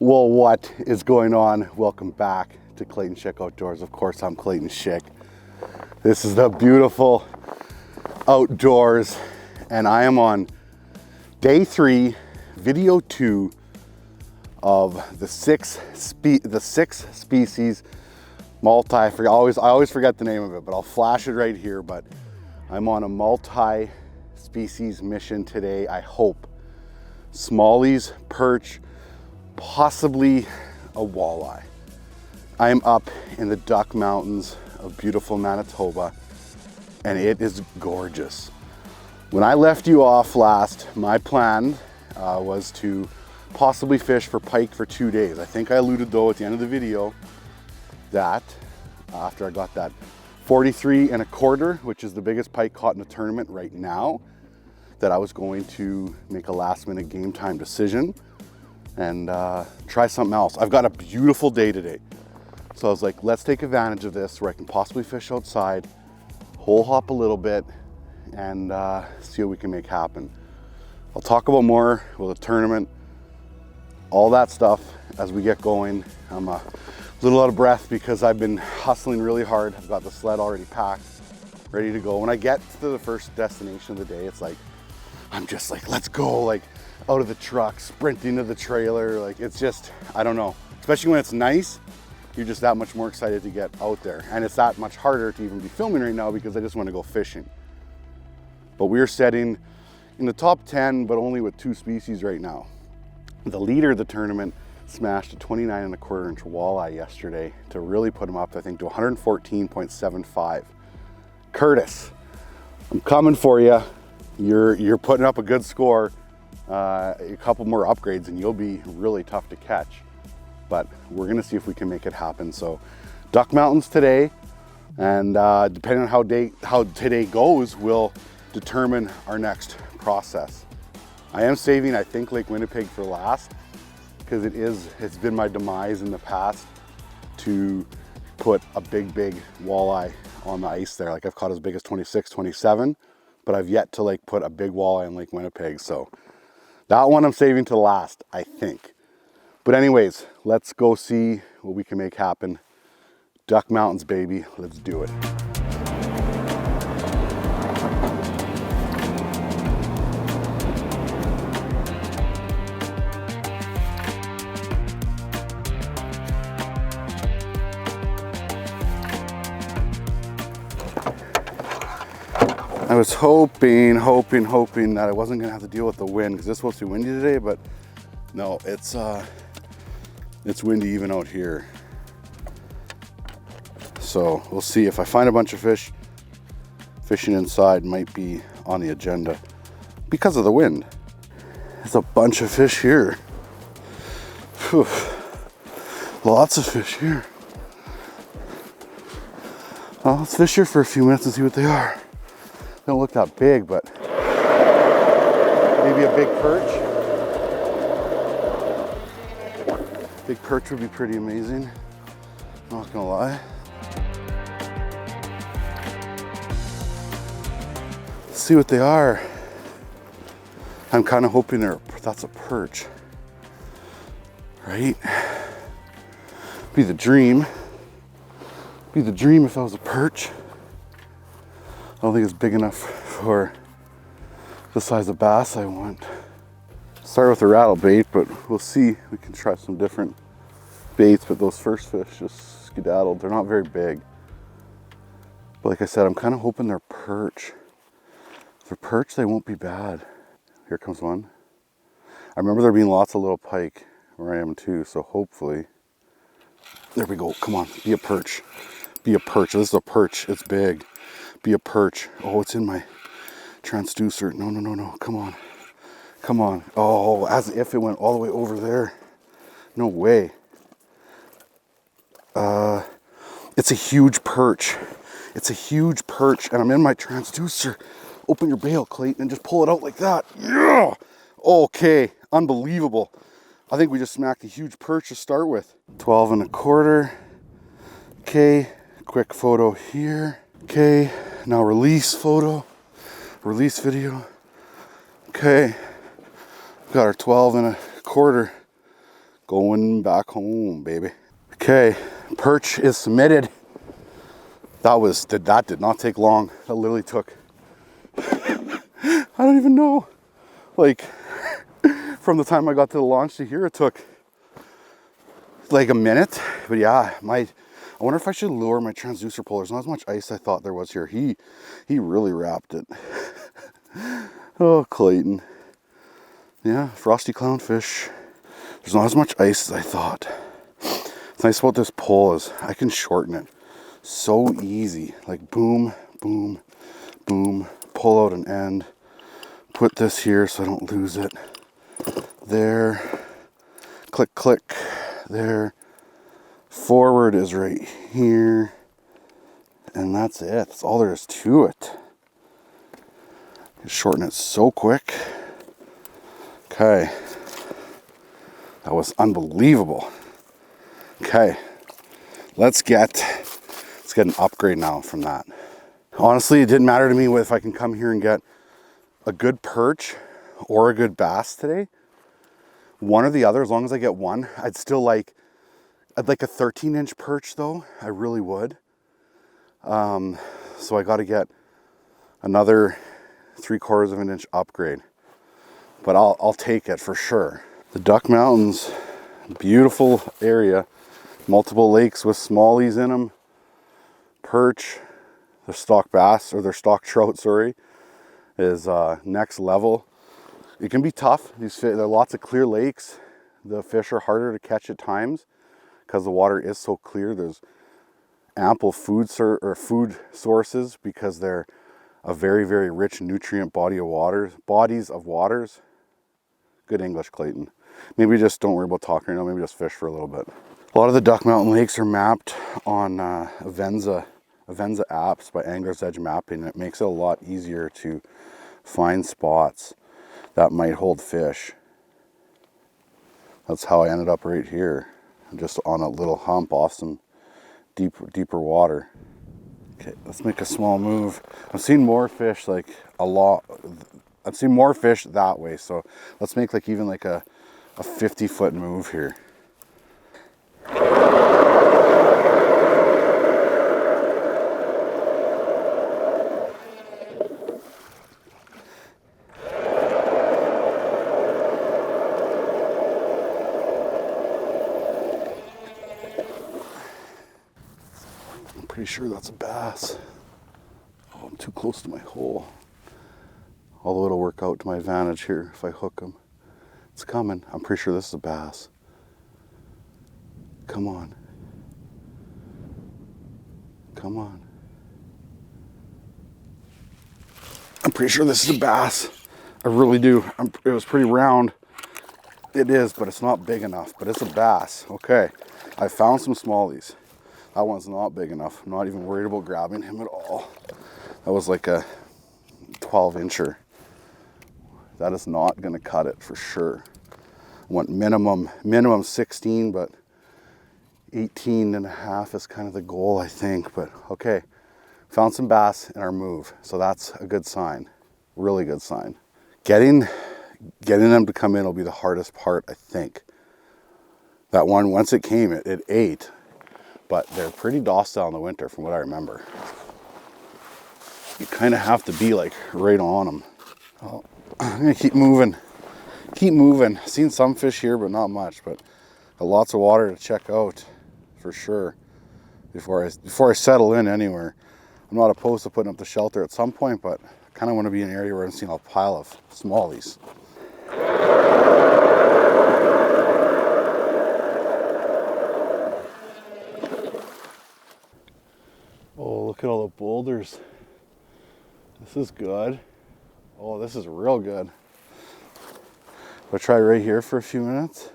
Well, what is going on? Welcome back to Clayton Schick Outdoors. Of course, I'm Clayton Schick. This is the beautiful outdoors, and I am on day 3, video 2 of the six species multi. I always forget the name of it, but I'll flash it right here. But I'm on a multi-species mission today. I hope smallies, perch, possibly a walleye. I am up in the Duck Mountains of beautiful Manitoba, and it is gorgeous. When I left you off last, my plan was to possibly fish for pike for 2 days. I think I alluded though at the end of the video that after I got that 43 1/4, which is the biggest pike caught in the tournament right now, that I was going to make a last minute game time decision and try something else. I've got a beautiful day today. So I was like, let's take advantage of this where I can possibly fish outside, hole hop a little bit, and see what we can make happen. I'll talk about more with the tournament, all that stuff as we get going. I'm a little out of breath because I've been hustling really hard. I've got the sled already packed, ready to go. When I get to the first destination of the day, it's like, I'm just like, let's go, like out of the truck, sprinting to the trailer. Like, it's just, I don't know. Especially when it's nice, you're just that much more excited to get out there. And it's that much harder to even be filming right now because I just want to go fishing. But we're setting in the top 10, but only with 2 species right now. The leader of the tournament smashed a 29 1/4 inch walleye yesterday to really put him up, I think, to 114.75. Curtis, I'm coming for you. You're putting up a good score. A couple more upgrades and you'll be really tough to catch. But we're gonna see if we can make it happen. So Duck Mountains today, and depending on how today goes will determine our next process. I am saving, I think, Lake Winnipeg for last because it's been my demise in the past to put a big walleye on the ice there. Like, I've caught as big as 26, 27, but I've yet to like put a big walleye in Lake Winnipeg. So that one I'm saving to last, I think. But anyways, let's go see what we can make happen. Duck Mountains, baby, let's do it. I was hoping that I wasn't gonna have to deal with the wind because it's supposed to be windy today, but no, it's windy even out here. So we'll see. If I find a bunch of fish, fishing inside might be on the agenda because of the wind. There's a bunch of fish here. Whew. Lots of fish here. Well, let's fish here for a few minutes and see what they are. They don't look that big, but maybe a big perch. Big perch would be pretty amazing. Not gonna lie. Let's see what they are. I'm kind of hoping that's a perch, right? Be the dream. Be the dream if that was a perch. I don't think it's big enough for the size of bass I want. Start with a rattle bait, but we'll see. We can try some different baits, but those first fish just skedaddled. They're not very big. But like I said, I'm kind of hoping they're perch. If they're perch, they won't be bad. Here comes one. I remember there being lots of little pike where I am too, so hopefully. There we go, come on, be a perch. Be a perch, this is a perch, it's big. Be a perch. Oh, it's in my transducer. No, come on. Come on. Oh, as if it went all the way over there. No way. It's a huge perch. It's a huge perch, and I'm in my transducer. Open your bail, Clayton, and just pull it out like that. Yeah! Okay, unbelievable. I think we just smacked a huge perch to start with. 12 1/4. Okay, quick photo here. Okay, now release photo, release video. Okay, got our 12 1/4 Going back home, baby. Okay, perch is submitted. That did not take long. That literally took, I don't even know. Like, from the time I got to the launch to here, it took like a minute. But yeah, I wonder if I should lower my transducer pull. There's not as much ice I thought there was here. He really wrapped it. Oh, Clayton. Yeah, frosty clownfish. There's not as much ice as I thought. What's nice about this pole is I can shorten it so easy. Like boom, boom, boom. Pull out an end. Put this here so I don't lose it. There. Click, click. There. Forward is right here. And that's it. That's all there is to it. Shorten it so quick. Okay. That was unbelievable. Okay. Let's get an upgrade now from that. Honestly, it didn't matter to me if I can come here and get a good perch or a good bass today. One or the other, as long as I get one. I'd like a 13-inch perch though. I really would. So I got to get another 3/4 of an inch upgrade. But I'll take it for sure. The Duck Mountains, beautiful area. Multiple lakes with smallies in them. Perch, their stock bass, or their stock trout, sorry, is next level. It can be tough. There are lots of clear lakes. The fish are harder to catch at times because the water is so clear. There's ample food sources because they're a very, very rich nutrient bodies of waters. Good English, Clayton. Maybe just don't worry about talking right now. Maybe just fish for a little bit. A lot of the Duck Mountain lakes are mapped on Avenza apps by Angler's Edge Mapping. It makes it a lot easier to find spots that might hold fish. That's how I ended up right here, just on a little hump off some deeper water. Okay, let's make a small move. I've seen more fish, like a lot. I've seen more fish that way, so let's make even a 50-foot move here. I'm pretty sure that's a bass. Oh, I'm too close to my hole. Although it'll work out to my advantage here if I hook him. It's coming. I'm pretty sure this is a bass. Come on. Come on. I'm pretty sure this is a bass. I really do. It was pretty round. It is, but it's not big enough. But it's a bass. Okay. I found some smallies. That one's not big enough. I'm not even worried about grabbing him at all. That was like a 12-incher. That is not going to cut it for sure. I want minimum 16, but 18 and a half is kind of the goal, I think. But okay, found some bass in our move, so that's a good sign. Really good sign. Getting them to come in will be the hardest part, I think. That one, once it came, it ate, but they're pretty docile in the winter from what I remember. You kind of have to be right on them. Oh, I'm gonna keep moving. Seen some fish here, but not much. But got lots of water to check out for sure before I settle in anywhere. I'm not opposed to putting up the shelter at some point, but I kind of want to be in an area where I'm seeing a pile of smallies. Oh, look at all the boulders. This is good. Oh, this is real good. Do I try right here for a few minutes?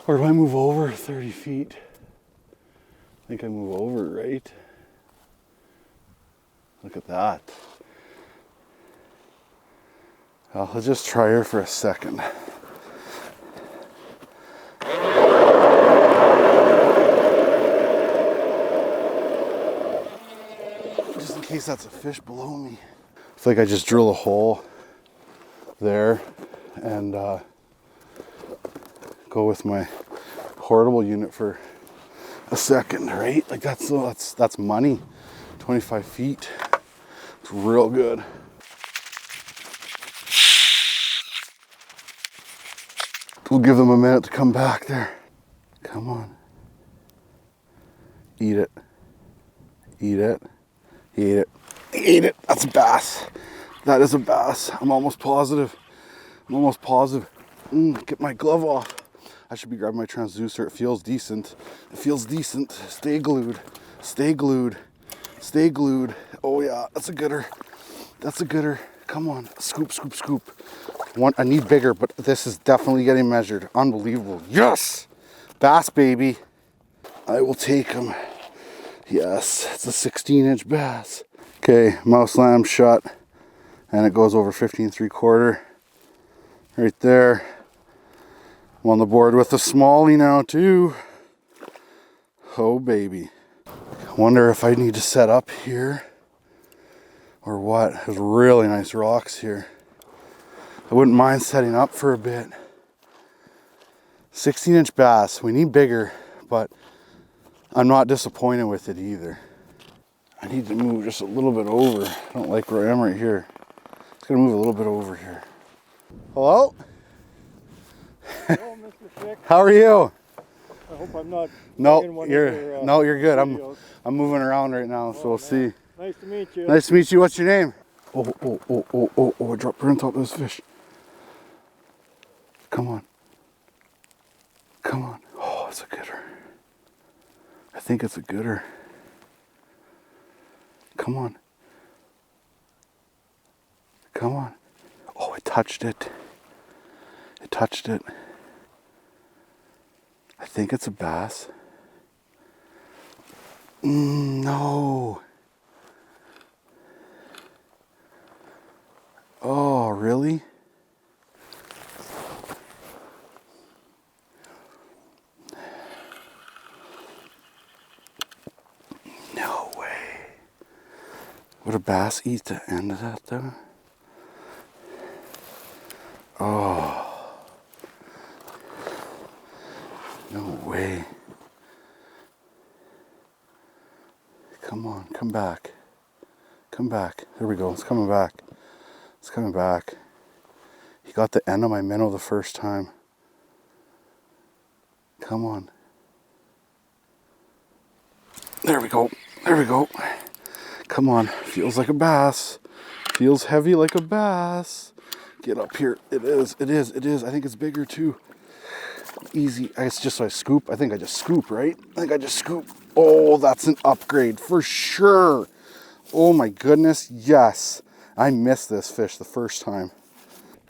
Or do I move over 30 feet? I think I move over, right? Look at that. I'll just try her for a second. Just in case that's a fish below me. I feel like I just drill a hole there and go go with my portable unit for a second, right? Like that's money. 25 feet. It's real good. We'll give them a minute to come back there. Come on. Eat it. Eat it. Eat it. Eat it. That's a bass. That is a bass. I'm almost positive. I'm almost positive. Get my glove off. I should be grabbing my transducer. It feels decent. It feels decent. Stay glued. Stay glued. Stay glued. Oh yeah, that's a gooder. That's a gooder. Come on. Scoop, scoop, scoop. I need bigger, but this is definitely getting measured. Unbelievable. Yes! Bass, baby. I will take him. Yes, it's a 16-inch bass. Okay, mouse lamb shut, and it goes over 15.75 right there. I'm on the board with a smallie now too. Oh baby. Wonder if I need to set up here or what. There's really nice rocks here. I wouldn't mind setting up for a bit. 16-inch bass. We need bigger, but I'm not disappointed with it either. I need to move just a little bit over. I don't like where I am right here. It's gonna move a little bit over here. Hello? Hello, Mr. Schick. How are you? I hope I'm not. No, you're good. I'm moving around right now, so we'll see. Nice to meet you. Nice to meet you. What's your name? Oh! I dropped her on top of this fish. Come on. Come on. Oh, it's a gooder. I think it's a gooder. Come on. Come on. Oh, it touched it. It touched it. I think it's a bass. No. Oh, really? No way. Would a bass eat the end of that though? Oh. No way. Come on, come back. Come back. There we go. It's coming back. It's coming back. He got the end of my minnow the first time. Come on. There we go. There we go. Come on. Feels like a bass. Feels heavy like a bass. Get up here. It is. It is. It is. I think it's bigger too. Easy. It's just so I scoop. I think I just scoop, right? I think I just scoop. Oh, that's an upgrade for sure. Oh my goodness. Yes. I missed this fish the first time.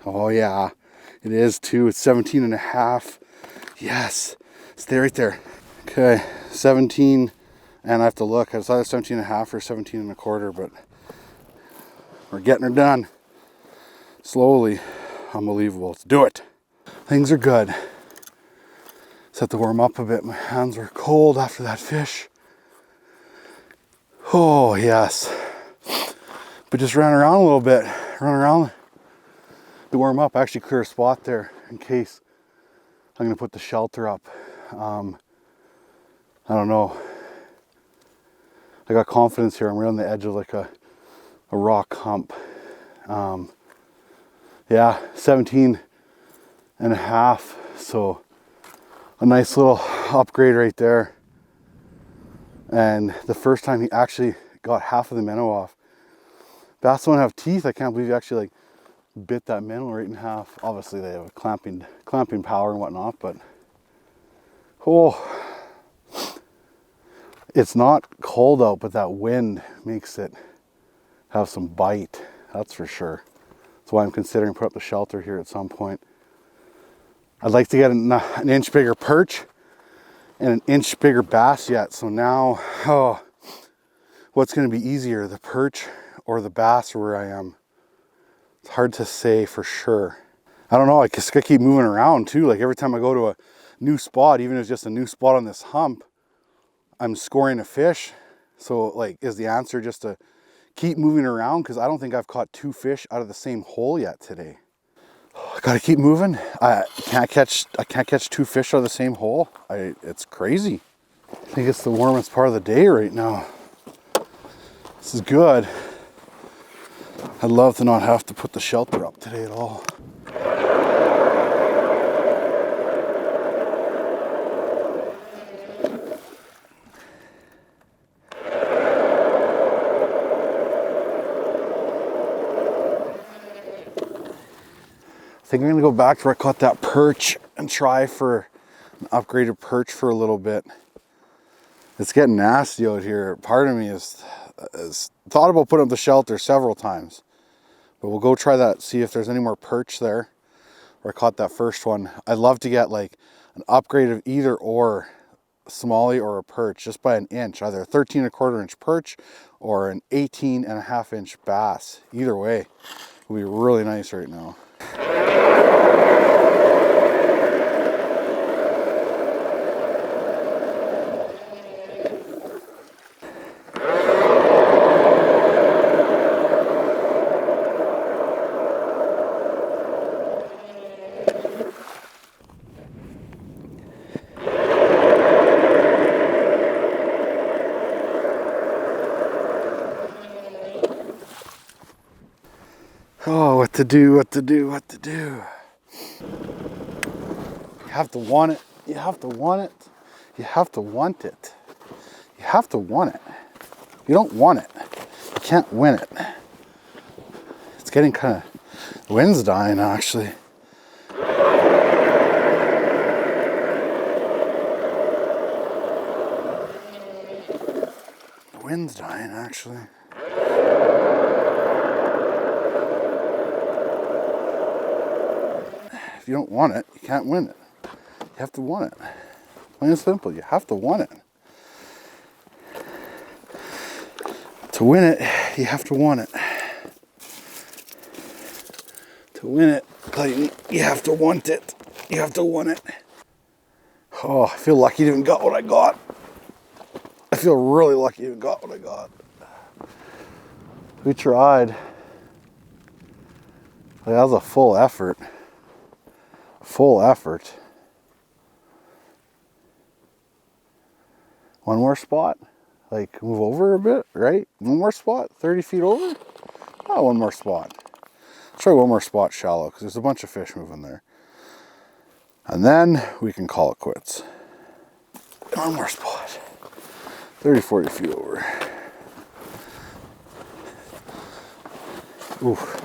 Oh yeah. It is too. It's 17 and a half. Yes. Stay right there. Okay. 17. And I have to look. It's either 17 and a half or 17 and a quarter, but we're getting her done. Slowly. Unbelievable. Let's do it. Things are good. Just have to warm up a bit. My hands were cold after that fish. Oh, yes. But just ran around a little bit. Run around to warm up. I actually clear a spot there in case I'm going to put the shelter up. I don't know. I got confidence here. I'm right on the edge of like a rock hump. Yeah, 17 and a half. So a nice little upgrade right there. And the first time he actually got half of the minnow off. Bass don't have teeth. I can't believe he actually like bit that minnow right in half. Obviously they have a clamping power and whatnot, but oh, it's not cold out, but that wind makes it have some bite. That's for sure. That's why I'm considering put up the shelter here at some point. I'd like to get an inch bigger perch and an inch bigger bass yet. So now, oh, what's going to be easier, the perch or the bass or where I am? It's hard to say for sure. I don't know. I just keep moving around too. Like every time I go to a new spot, even if it's just a new spot on this hump, I'm scoring a fish. So like, is the answer just to keep moving around? Because I don't think I've caught 2 fish out of the same hole yet today. I gotta keep moving. I can't catch 2 fish out of the same hole. It's crazy. I think it's the warmest part of the day right now. This is good. I'd love to not have to put the shelter up today at all. I think I'm gonna go back to where I caught that perch and try for an upgraded perch for a little bit. It's getting nasty out here. Part of me is thought about putting up the shelter several times, but we'll go try that, see if there's any more perch there where I caught that first one. I'd love to get like an upgrade of either or, a smallie or a perch, just by an inch, either a 13¼ inch perch or an 18½ inch bass. Either way would be really nice right now. Oh, what to do, what to do, what to do. You have to want it. You have to want it. You have to want it. You have to want it. You don't want it, you can't win it. It's getting kind of, the wind's dying actually. The wind's dying actually. If you don't want it, you can't win it. You have to want it. Plain and simple, you have to want it. To win it, you have to want it. To win it, Clayton, you have to want it. You have to want it. Oh, I feel lucky to even got what I got. I feel really lucky to even got what I got. We tried. That was a full effort. Full effort. One more spot. Like move over a bit, right? One more spot, 30 feet over. Oh, one more spot. Let's try one more spot shallow because there's a bunch of fish moving there. And then we can call it quits. One more spot. 30, 40 feet over. Oof.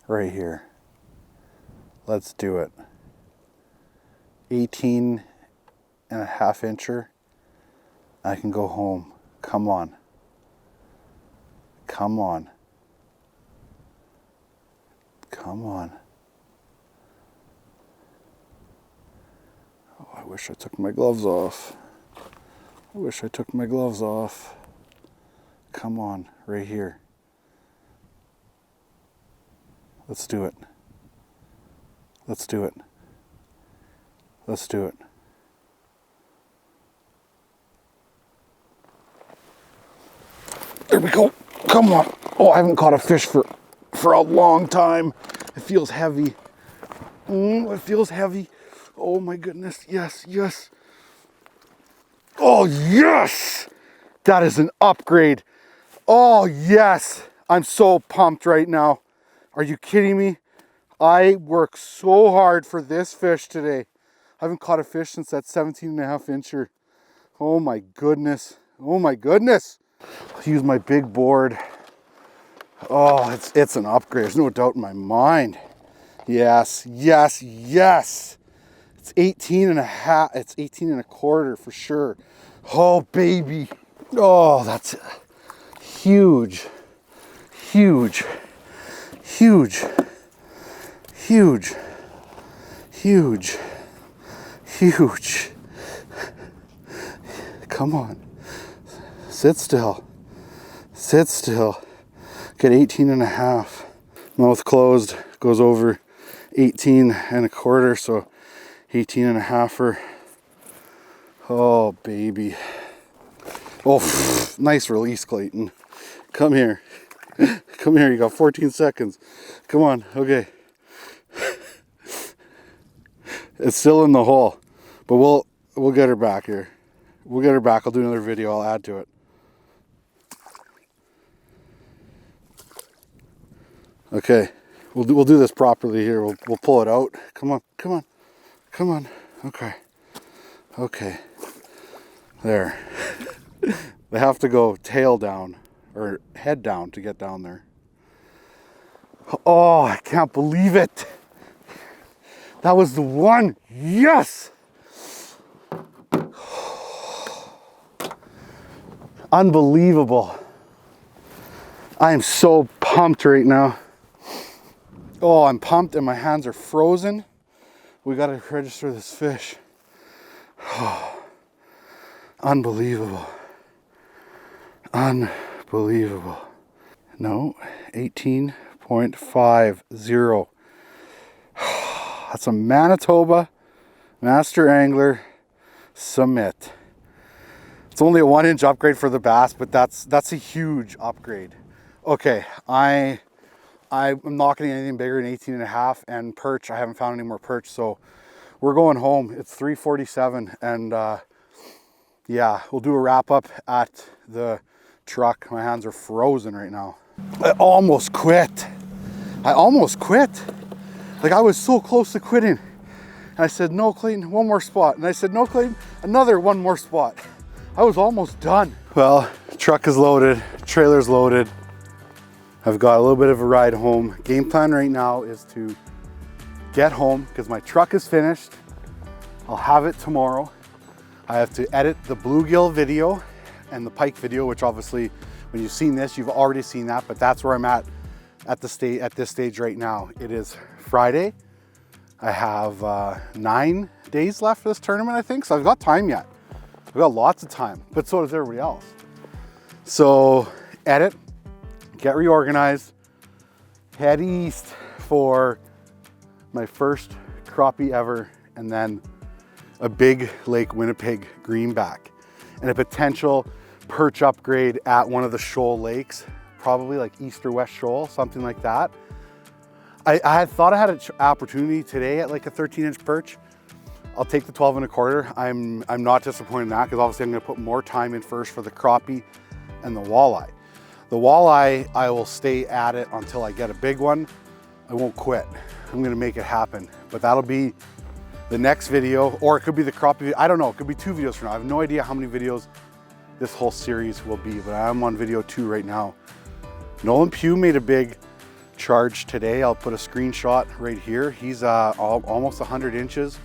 Right here. Let's do it. 18½ incher. I can go home. Come on. Come on. Come on. Oh, I wish I took my gloves off. I wish I took my gloves off. Come on, right here. Let's do it. Let's do it. Let's do it. There we go. Come on. Oh, I haven't caught a fish for a long time. It feels heavy. It feels heavy. Oh my goodness, yes, yes. Oh yes, that is an upgrade. Oh yes, I'm so pumped right now. Are you kidding me? I worked so hard for this fish today. I haven't caught a fish since that 17.5 incher. Oh my goodness. Oh my goodness. I'll use my big board. Oh, it's an upgrade. There's no doubt in my mind. Yes, yes, yes. It's 18 and a half. It's 18 and a quarter for sure. Oh, baby. Oh, that's huge, huge, huge, huge, huge, huge. Come on. Sit still. Sit still. Get 18 and a half. Mouth closed. Goes over 18 and a quarter. So 18 and a halfer. Oh, baby. Oh, nice release, Clayton. Come here. Come here. You got 14 seconds. Come on. Okay. It's still in the hole, but we'll get her back here. We'll get her back. I'll do another video. I'll add to it. Okay. We'll do this properly here. We'll pull it out. Come on. Come on. Come on. Okay. Okay. There. They have to go tail down or head down to get down there. Oh, I can't believe it. That was the one. Yes. Unbelievable. I am so pumped right now. Oh, I'm pumped and my hands are frozen. We got to register this fish. Oh, unbelievable. Unbelievable. No, 18.50. That's a Manitoba Master Angler Submit. It's only a 1-inch upgrade for the bass, but that's a huge upgrade. Okay, I'm not getting anything bigger than 18 and a half, and perch, I haven't found any more perch, so we're going home. It's 3:47, and yeah, we'll do a wrap up at the truck. My hands are frozen right now. I almost quit. I almost quit. Like, I was so close to quitting. And I said, no, Clayton, one more spot. And I said, no, Clayton, another one more spot. I was almost done. Well, truck is loaded, trailer's loaded. I've got a little bit of a ride home. Game plan right now is to get home because my truck is finished. I'll have it tomorrow. I have to edit the bluegill video and the pike video, which obviously when you've seen this, you've already seen that, but that's where I'm at this stage right now. It is Friday. I have 9 days left for this tournament, I think. So I've got time yet. I've got lots of time, but so does everybody else. So edit, get reorganized, head east for my first crappie ever, and then a big Lake Winnipeg greenback and a potential perch upgrade at one of the shoal lakes, probably like East or West Shoal, something like that. I had thought I had an opportunity today at like a 13-inch perch. I'll take the 12 and a quarter. I'm not disappointed in that because obviously I'm gonna put more time in first for the crappie and the walleye. The walleye, I will stay at it until I get a big one. I won't quit. I'm gonna make it happen, but that'll be the next video, or it could be the crappie video. I don't know, it could be 2 videos from now. I have no idea how many videos this whole series will be, but I'm on video 2 right now. Nolan Pugh made a big charge today. I'll put a screenshot right here. He's almost 100 inches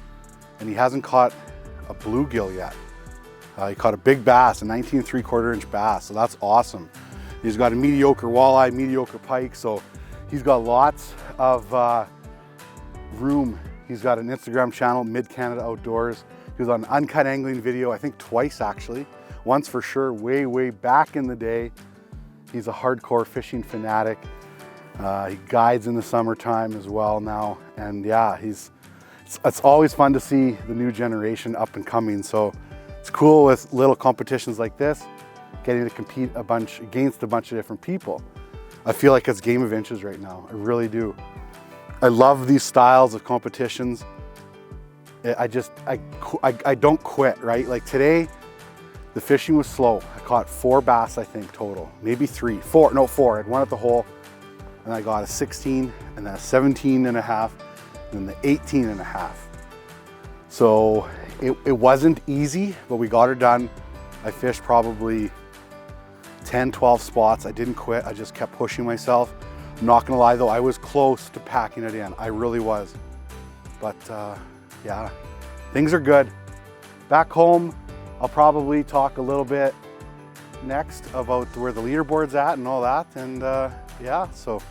and he hasn't caught a bluegill yet. He caught a big bass, a 19 3/4 inch bass, so that's awesome. He's got a mediocre walleye, mediocre pike, so he's got lots of room. He's got an Instagram channel, Mid Canada Outdoors. He was on an uncut angling video, I think twice actually. Once for sure, way back in the day. He's a hardcore fishing fanatic. He guides in the summertime as well now. And yeah, it's always fun to see the new generation up and coming. So it's cool with little competitions like this, getting to compete against a bunch of different people. I feel like it's game of inches right now. I really do. I love these styles of competitions. I don't quit, right? Like today, the fishing was slow. I caught 4 bass, I think, total. Maybe 3, 4, no 4. I had one at the hole, and I got a 16, and then a 17 and a half, and then the 18 and a half. So it wasn't easy, but we got her done. I fished probably 10, 12 spots. I didn't quit. I just kept pushing myself. I'm not gonna lie though, I was close to packing it in. I really was. But yeah, things are good. Back home, I'll probably talk a little bit next about where the leaderboard's at and all that. And yeah, so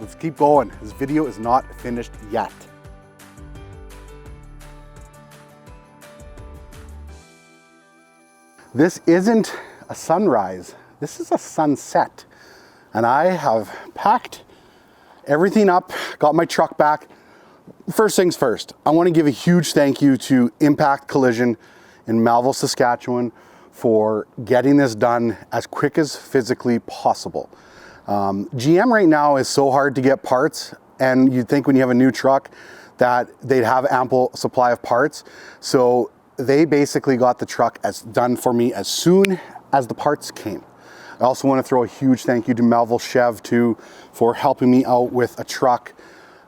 let's keep going. This video is not finished yet. This isn't a sunrise, this is a sunset. And I have packed everything up, got my truck back. First things first, I want to give a huge thank you to Impact Collision in Melville, Saskatchewan for getting this done as quick as physically possible. GM right now is so hard to get parts, and you'd think when you have a new truck that they'd have ample supply of parts. So they basically got the truck done for me as soon as the parts came. I also want to throw a huge thank you to Melville Chev too for helping me out with a truck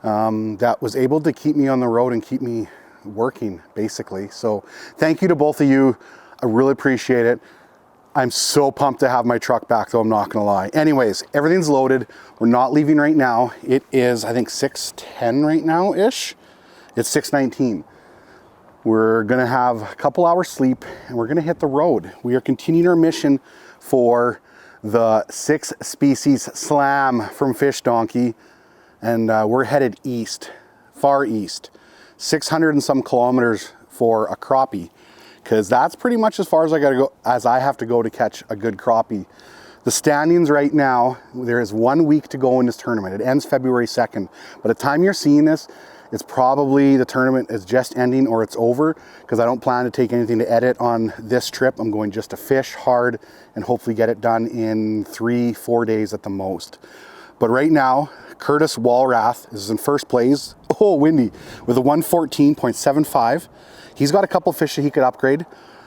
that was able to keep me on the road and keep me working basically. So thank you to both of you. I really appreciate it. I'm so pumped to have my truck back though, I'm not gonna lie. Anyways, everything's loaded. We're not leaving right now. It is, I think 6:10 right now-ish. It's 6:19. We're gonna have a couple hours sleep and we're gonna hit the road. We are continuing our mission for the 6 species slam from Fish Donkey, and we're headed east, far east, 600 and some kilometers for a crappie, because that's pretty much as far as I have to go to catch a good crappie. The standings right now, there is 1 week to go in this tournament. It ends February 2nd. By the time you're seeing this, it's probably the tournament is just ending or it's over, because I don't plan to take anything to edit on this trip. I'm going just to fish hard and hopefully get it done in 3-4 days at the most. But right now, Curtis Walrath is in first place, windy, with a 114.75. He's got a couple fish that he could upgrade.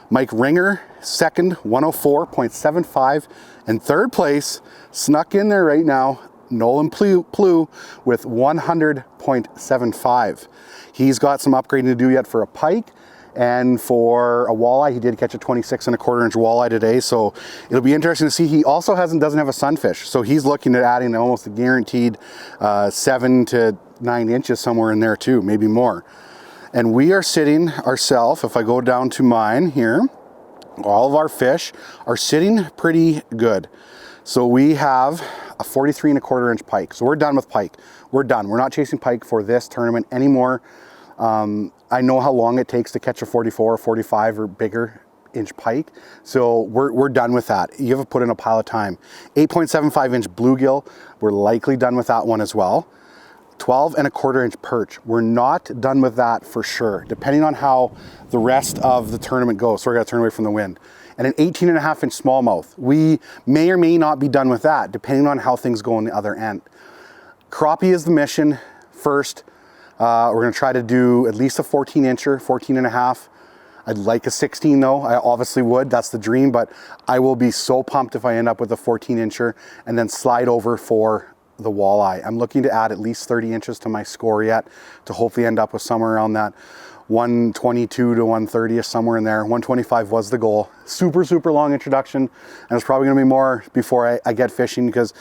Mike Ringer, second, 104.75. And third place, snuck in there right now, Nolan Plew with 100.75. He's got some upgrading to do yet for a pike, and for a walleye, he did catch a 26 1/4 inch walleye today, so it'll be interesting to see. He also doesn't have a sunfish, so he's looking at adding almost a guaranteed 7 to 9 inches somewhere in there too, maybe more. And we are sitting ourselves, if I go down to mine here, all of our fish are sitting pretty good. So we have a 43 1/4 inch pike. So we're done with pike. We're done. We're not chasing pike for this tournament anymore. I know how long it takes to catch a 44 or 45 or bigger inch pike. So we're done with that. You have to put in a pile of time. 8.75 inch bluegill. We're likely done with that one as well. 12 1/4 inch perch. We're not done with that for sure, depending on how the rest of the tournament goes. So we're gonna turn away from the wind. And an 18 1/2 inch smallmouth. We may or may not be done with that, depending on how things go on the other end. Crappie is the mission first. We're gonna try to do at least a 14 incher, 14 1/2. I'd like a 16 though, I obviously would, that's the dream, but I will be so pumped if I end up with a 14 incher and then slide over for the walleye. I'm looking to add at least 30 inches to my score yet to hopefully end up with somewhere around that 122 to 130 somewhere in there. 125 was the goal. Super long introduction, and it's probably gonna be more before I get fishing, because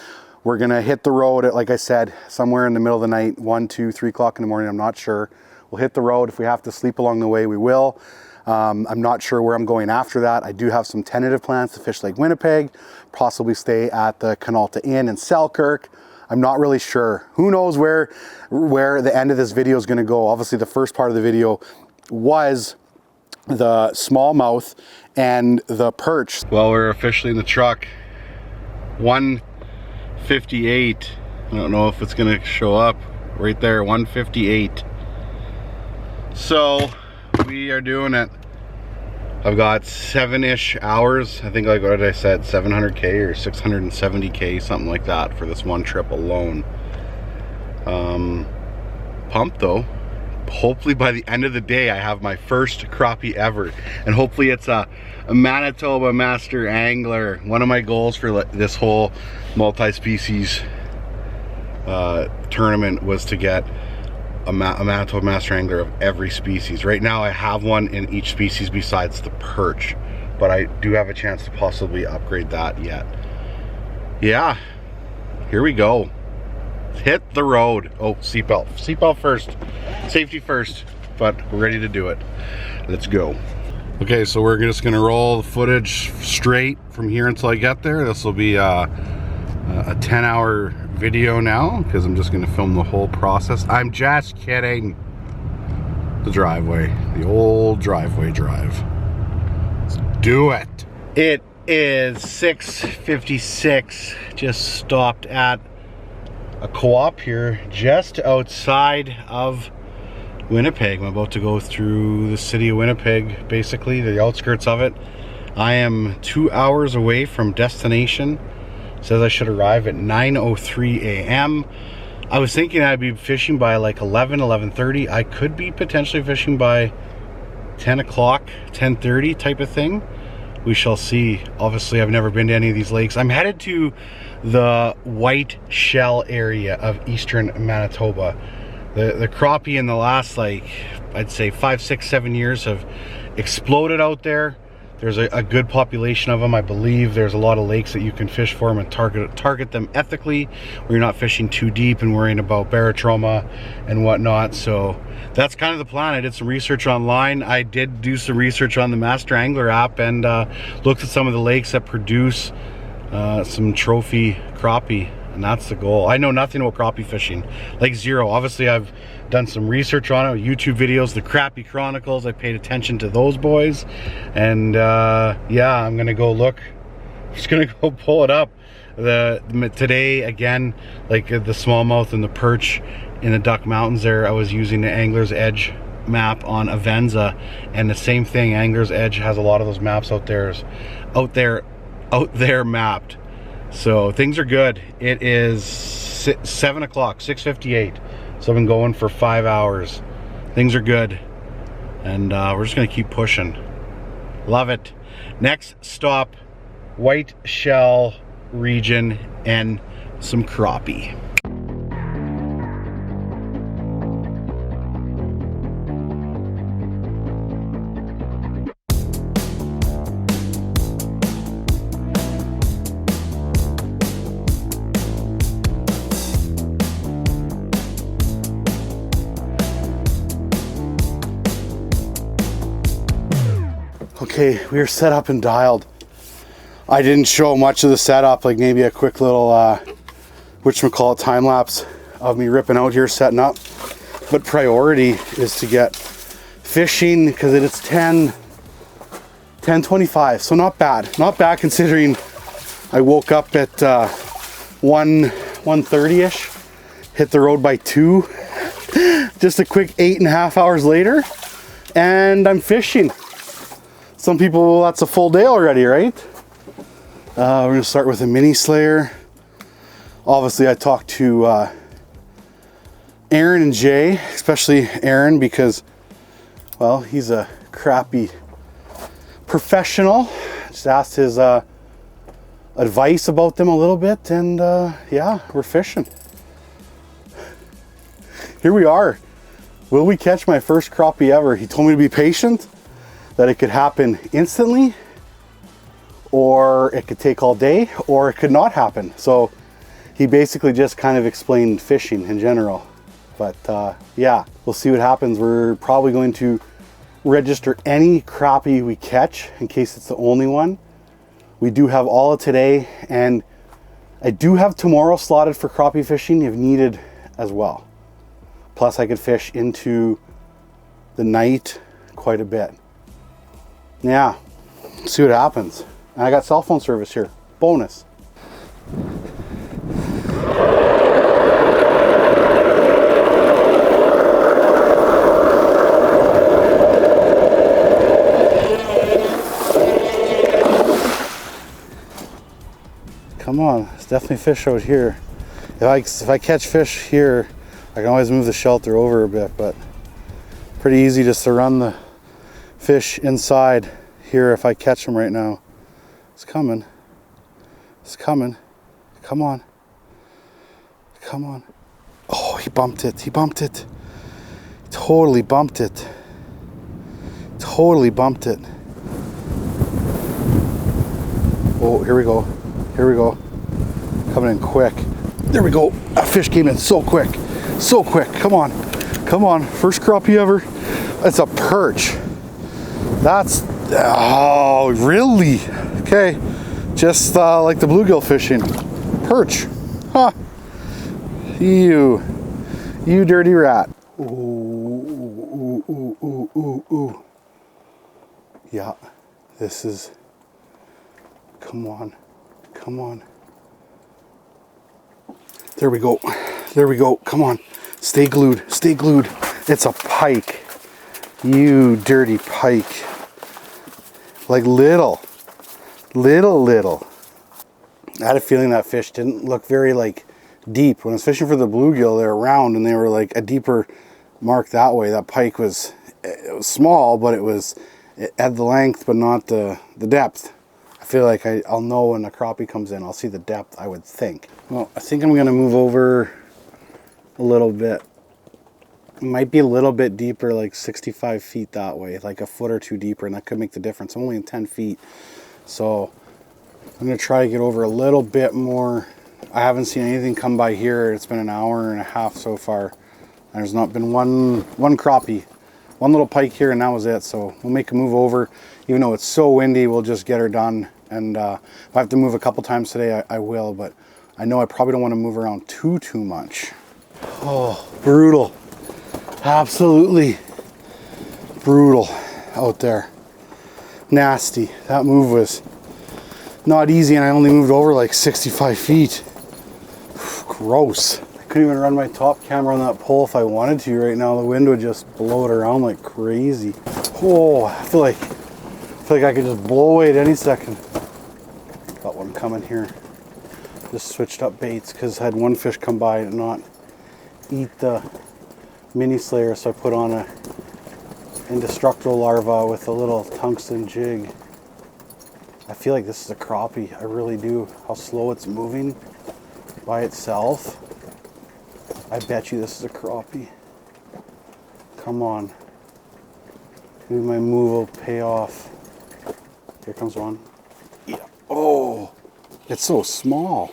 we're gonna hit the road at, like I said, somewhere in the middle of the night, 1, 2, 3 o'clock in the morning, I'm not sure. We'll hit the road. If we have to sleep along the way, we will. I'm not sure where I'm going after that. I do have some tentative plans to fish Lake Winnipeg, possibly stay at the Canalta Inn in Selkirk. I'm not really sure. Who knows where the end of this video is gonna go. Obviously the first part of the video was the smallmouth and the perch. Well, we're officially in the truck. 158. I don't know if it's gonna show up right there, 158. So we are doing it. I've got 7-ish hours. I think, like what I said, 700K or 670K, something like that for this one trip alone. Pumped though. Hopefully by the end of the day I have my first crappie ever, and hopefully it's a Manitoba master angler. One of my goals for this whole multi-species tournament was to get a Manitoba master angler of every species. Right now I have one in each species besides the perch, but I do have a chance to possibly upgrade that yet. Yeah, here we go. Hit the road. Oh, seatbelt first, safety first, but we're ready to do it. Let's go. Okay, so we're just gonna roll the footage straight from here until I get there. This will be a 10-hour video now, because I'm just gonna film the whole process. I'm just kidding. The driveway, the old driveway drive. Let's do it. It is 6:56. Just stopped at a co-op here just outside of Winnipeg. I'm about to go through the city of Winnipeg, basically the outskirts of it. I am 2 hours away from destination. It says I should arrive at 9:03 a.m. I was thinking I'd be fishing by like 11:30. I could be potentially fishing by 10 o'clock, 10:30 type of thing. We shall see. Obviously, I've never been to any of these lakes. I'm headed to the Whiteshell area of eastern Manitoba. The crappie in the last, like, I'd say 5, 6, 7 years have exploded out there. There's a good population of them. I believe there's a lot of lakes that you can fish for them and target them ethically, where you're not fishing too deep and worrying about barotrauma and whatnot. So that's kind of the plan. I did some research online. I did do some research on the Master Angler app and looked at some of the lakes that produce some trophy crappie, and that's the goal. I know nothing about crappie fishing, like zero. Obviously I've done some research on it, YouTube videos, the Crappie Chronicles. I paid attention to those boys, and yeah, I'm gonna go look. I'm just gonna go pull it up. Today again, like the smallmouth and the perch in the Duck Mountains there, I was using the Angler's Edge map on Avenza, and the same thing, Angler's Edge has a lot of those maps out there mapped. So things are good. It is 7 o'clock, 6:58. So I've been going for 5 hours. Things are good, and we're just gonna keep pushing. Love it. Next stop, Whiteshell region and some crappie. Okay, we are set up and dialed. I didn't show much of the setup, like maybe a quick little whatchamacallit time lapse of me ripping out here, setting up. But priority is to get fishing, because it's 10:25, so not bad. Not bad considering I woke up at 1:30ish, hit the road by 2. Just a quick 8.5 hours later, and I'm fishing. Some people, that's a full day already, right? We're gonna start with a mini slayer. Obviously I talked to Aaron and Jay, especially Aaron, because, well, he's a crappie professional. Just asked his advice about them a little bit, and yeah, we're fishing. Here we are. Will we catch my first crappie ever? He told me to be patient, that it could happen instantly, or it could take all day, or it could not happen. So he basically just kind of explained fishing in general. But yeah, we'll see what happens. We're probably going to register any crappie we catch in case it's the only one. We do have all of today, and I do have tomorrow slotted for crappie fishing if needed as well. Plus I could fish into the night quite a bit. Yeah, see what happens. And I got cell phone service here. Bonus. Come on, there's definitely fish out here. If I catch fish here, I can always move the shelter over a bit, but pretty easy just to run the fish inside here if I catch them right now. It's coming. It's coming. Come on. Come on. Oh, he bumped it. He bumped it. He totally bumped it. Totally bumped it. Oh, here we go. Here we go. Coming in quick. There we go. That fish came in so quick. So quick. Come on. Come on. First crappie ever. It's a perch. That's... Oh, really? Okay. Just like the bluegill fishing. Perch. Huh. You dirty rat. Ooh, ooh, ooh, ooh, ooh, ooh. Yeah. This is... Come on. Come on. There we go. There we go. Come on. Stay glued. Stay glued. It's a pike. You dirty pike. Like little. Little. I had a feeling that fish didn't look very like deep. When I was fishing for the bluegill, they were round and they were like a deeper mark that way. That pike was, it was small, but it had the length, but not the depth. I feel like I'll know when a crappie comes in. I'll see the depth, I would think. Well, I think I'm going to move over a little bit. It might be a little bit deeper, like 65 feet that way, like a foot or two deeper, and that could make the difference. I'm only in 10 feet, so I'm going to try to get over a little bit more. I haven't seen anything come by here. It's been an hour and a half so far. There's not been one crappie. One little pike here, and that was it. So we'll make a move over. Even though it's so windy, we'll just get her done. And if I have to move a couple times today, I will. But I know I probably don't want to move around too much. Oh, brutal. Absolutely brutal out there. Nasty. That move was not easy, and I only moved over like 65 feet. Gross. I couldn't even run my top camera on that pole if I wanted to right now. The wind would just blow it around like crazy. Oh, I feel like I could just blow away at any second. Got one coming here. Just switched up baits because I had one fish come by and not eat the mini slayer, so I put on a indestructible larva with a little tungsten jig. I feel like this is a crappie. I really do. How slow it's moving by itself. I bet you this is a crappie. Come on. Maybe my move will pay off. Here comes one. Yeah. Oh, it's so small.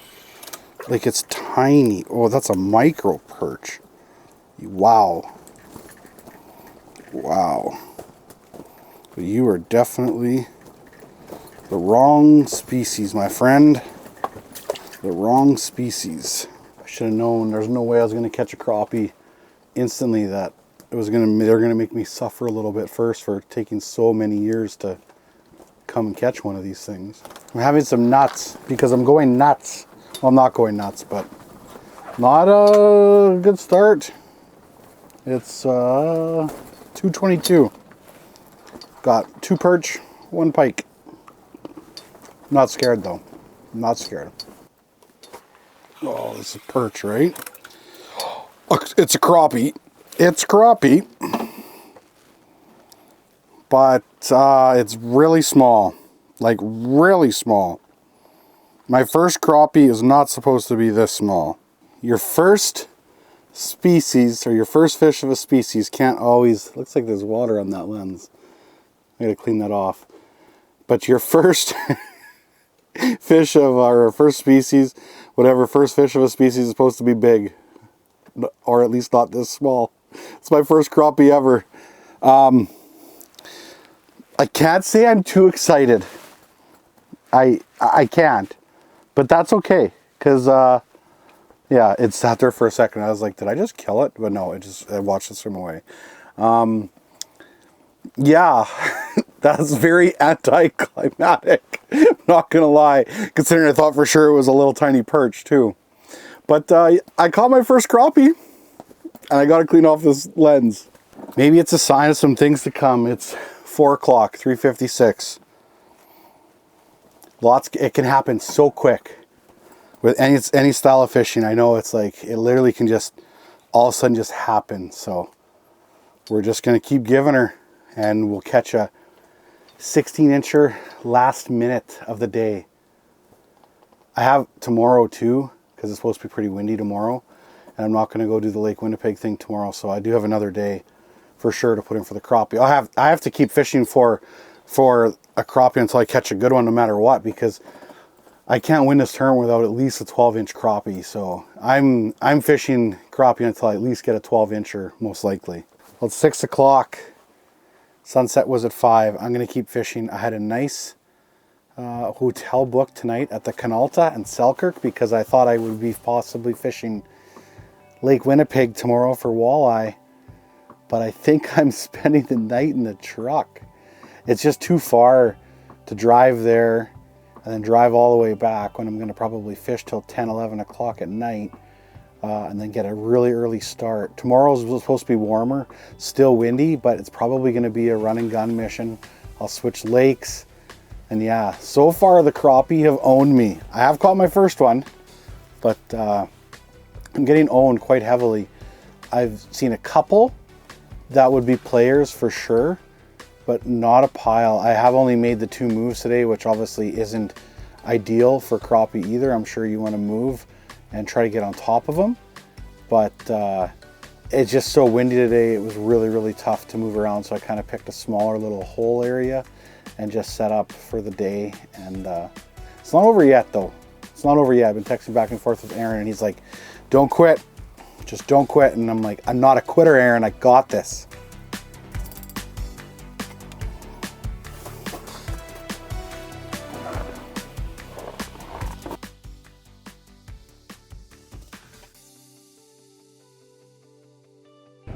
Like it's tiny. Oh, that's a micro perch. Wow. Wow. But you are definitely the wrong species, my friend. The wrong species. I should have known. There's no way I was going to catch a crappie instantly. That it was going to. They're going to make me suffer a little bit first for taking so many years to come and catch one of these things. I'm having some nuts because I'm going nuts. Well, I'm not going nuts, but not a good start. It's 2:22. Got 2 perch, 1 pike. Not scared though. Not scared. Oh, this is perch, right? It's a crappie. It's crappie. But it's really small. Like really small. My first crappie is not supposed to be this small. Your first species, or your first fish of a species, can't always... Looks like there's water on that lens. I gotta clean that off. But your first fish of our first species, whatever first fish of a species, is supposed to be big. Or at least not this small. It's my first crappie ever. I can't say I'm too excited. I can't. But that's okay. Because, yeah, it sat there for a second. I was like, did I just kill it? But no, I watched it swim away. Yeah, that's very anticlimactic. Not gonna lie, considering I thought for sure it was a little tiny perch too. But I caught my first crappie, and I gotta clean off this lens. Maybe it's a sign of some things to come. It's 4 o'clock, 3:56. It can happen so quick. with any style of fishing, I know it's like, it literally can just all of a sudden just happen. So we're just going to keep giving her, and we'll catch a 16-incher last minute of the day. I have tomorrow too, because it's supposed to be pretty windy tomorrow, and I'm not going to go do the Lake Winnipeg thing tomorrow. So I do have another day for sure to put in for the crappie. I have to keep fishing for a crappie until I catch a good one, no matter what, because I can't win this tournament without at least a 12-inch crappie. So I'm fishing crappie until I at least get a 12-incher, most likely. Well, it's 6 o'clock. Sunset was at 5. I'm going to keep fishing. I had a nice hotel booked tonight at the Canalta in Selkirk, because I thought I would be possibly fishing Lake Winnipeg tomorrow for walleye. But I think I'm spending the night in the truck. It's just too far to drive there and then drive all the way back, when I'm going to probably fish till 10, 11 o'clock at night, and then get a really early start. Tomorrow's supposed to be warmer, still windy, but it's probably going to be a run and gun mission. I'll switch lakes, and yeah, so far the crappie have owned me. I have caught my first one, but I'm getting owned quite heavily. I've seen a couple that would be players for sure, but not a pile. I have only made the 2 moves today, which obviously isn't ideal for crappie either. I'm sure you want to move and try to get on top of them, but it's just so windy today. It was really, really tough to move around, so I kind of picked a smaller little hole area and just set up for the day. And it's not over yet though. It's not over yet. I've been texting back and forth with Aaron, and he's like, don't quit, just don't quit. And I'm like, I'm not a quitter, Aaron, I got this.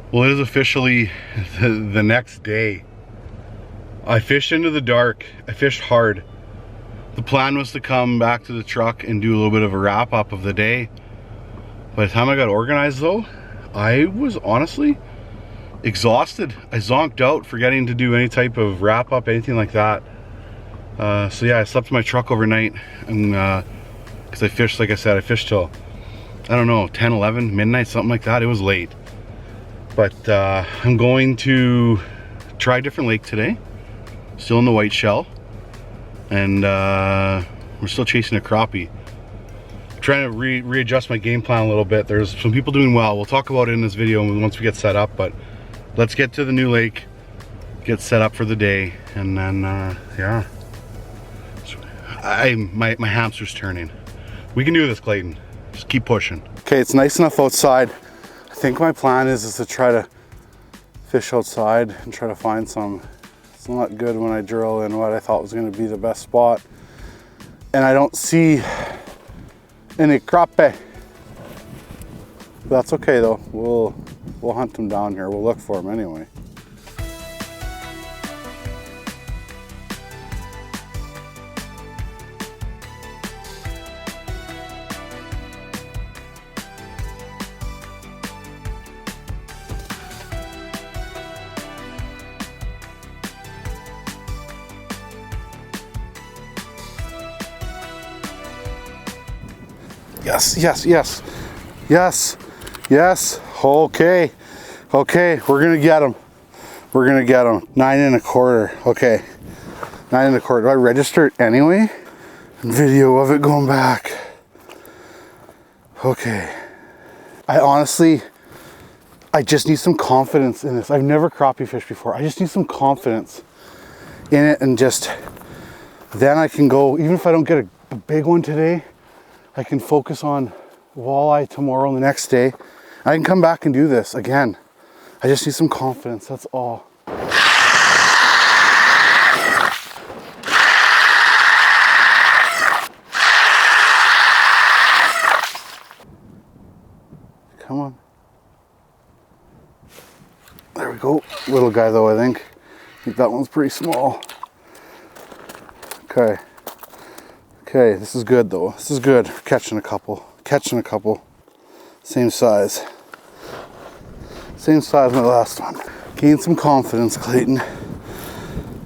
Well, it is officially the next day. I fished into the dark. I fished hard. The plan was to come back to the truck and do a little bit of a wrap up of the day. By the time I got organized though, I was honestly exhausted. I zonked out, forgetting to do any type of wrap up, anything like that. So yeah, I slept in my truck overnight, and because I fished, like I said, I fished till, I don't know, 10, 11, midnight, something like that. It was late. But I'm going to try a different lake today. Still in the Whiteshell, and we're still chasing a crappie. I'm trying to readjust my game plan a little bit. There's some people doing well. We'll talk about it in this video once we get set up, but let's get to the new lake, get set up for the day, and then yeah. My hamster's turning. We can do this, Clayton. Just keep pushing. Okay, it's nice enough outside. I think my plan is to try to fish outside and try to find some. It's not good when I drill in what I thought was going to be the best spot, and I don't see any crappie. That's okay though. We'll hunt them down here. We'll look for them anyway. Yes, yes, yes, yes, yes. Okay, okay, we're gonna get them. We're gonna get them. 9 1/4. Okay, 9 1/4. Do I register it anyway? Video of it going back. Okay. I just need some confidence in this. I've never crappie fished before. I just need some confidence in it, and just then I can go. Even if I don't get a big one today, I can focus on walleye tomorrow and the next day. I can come back and do this again. I just need some confidence, that's all. Come on. There we go. Little guy though, I think. I think that one's pretty small. Okay. Okay, this is good though. This is good. Catching a couple. Catching a couple. Same size. Same size as my last one. Gain some confidence, Clayton.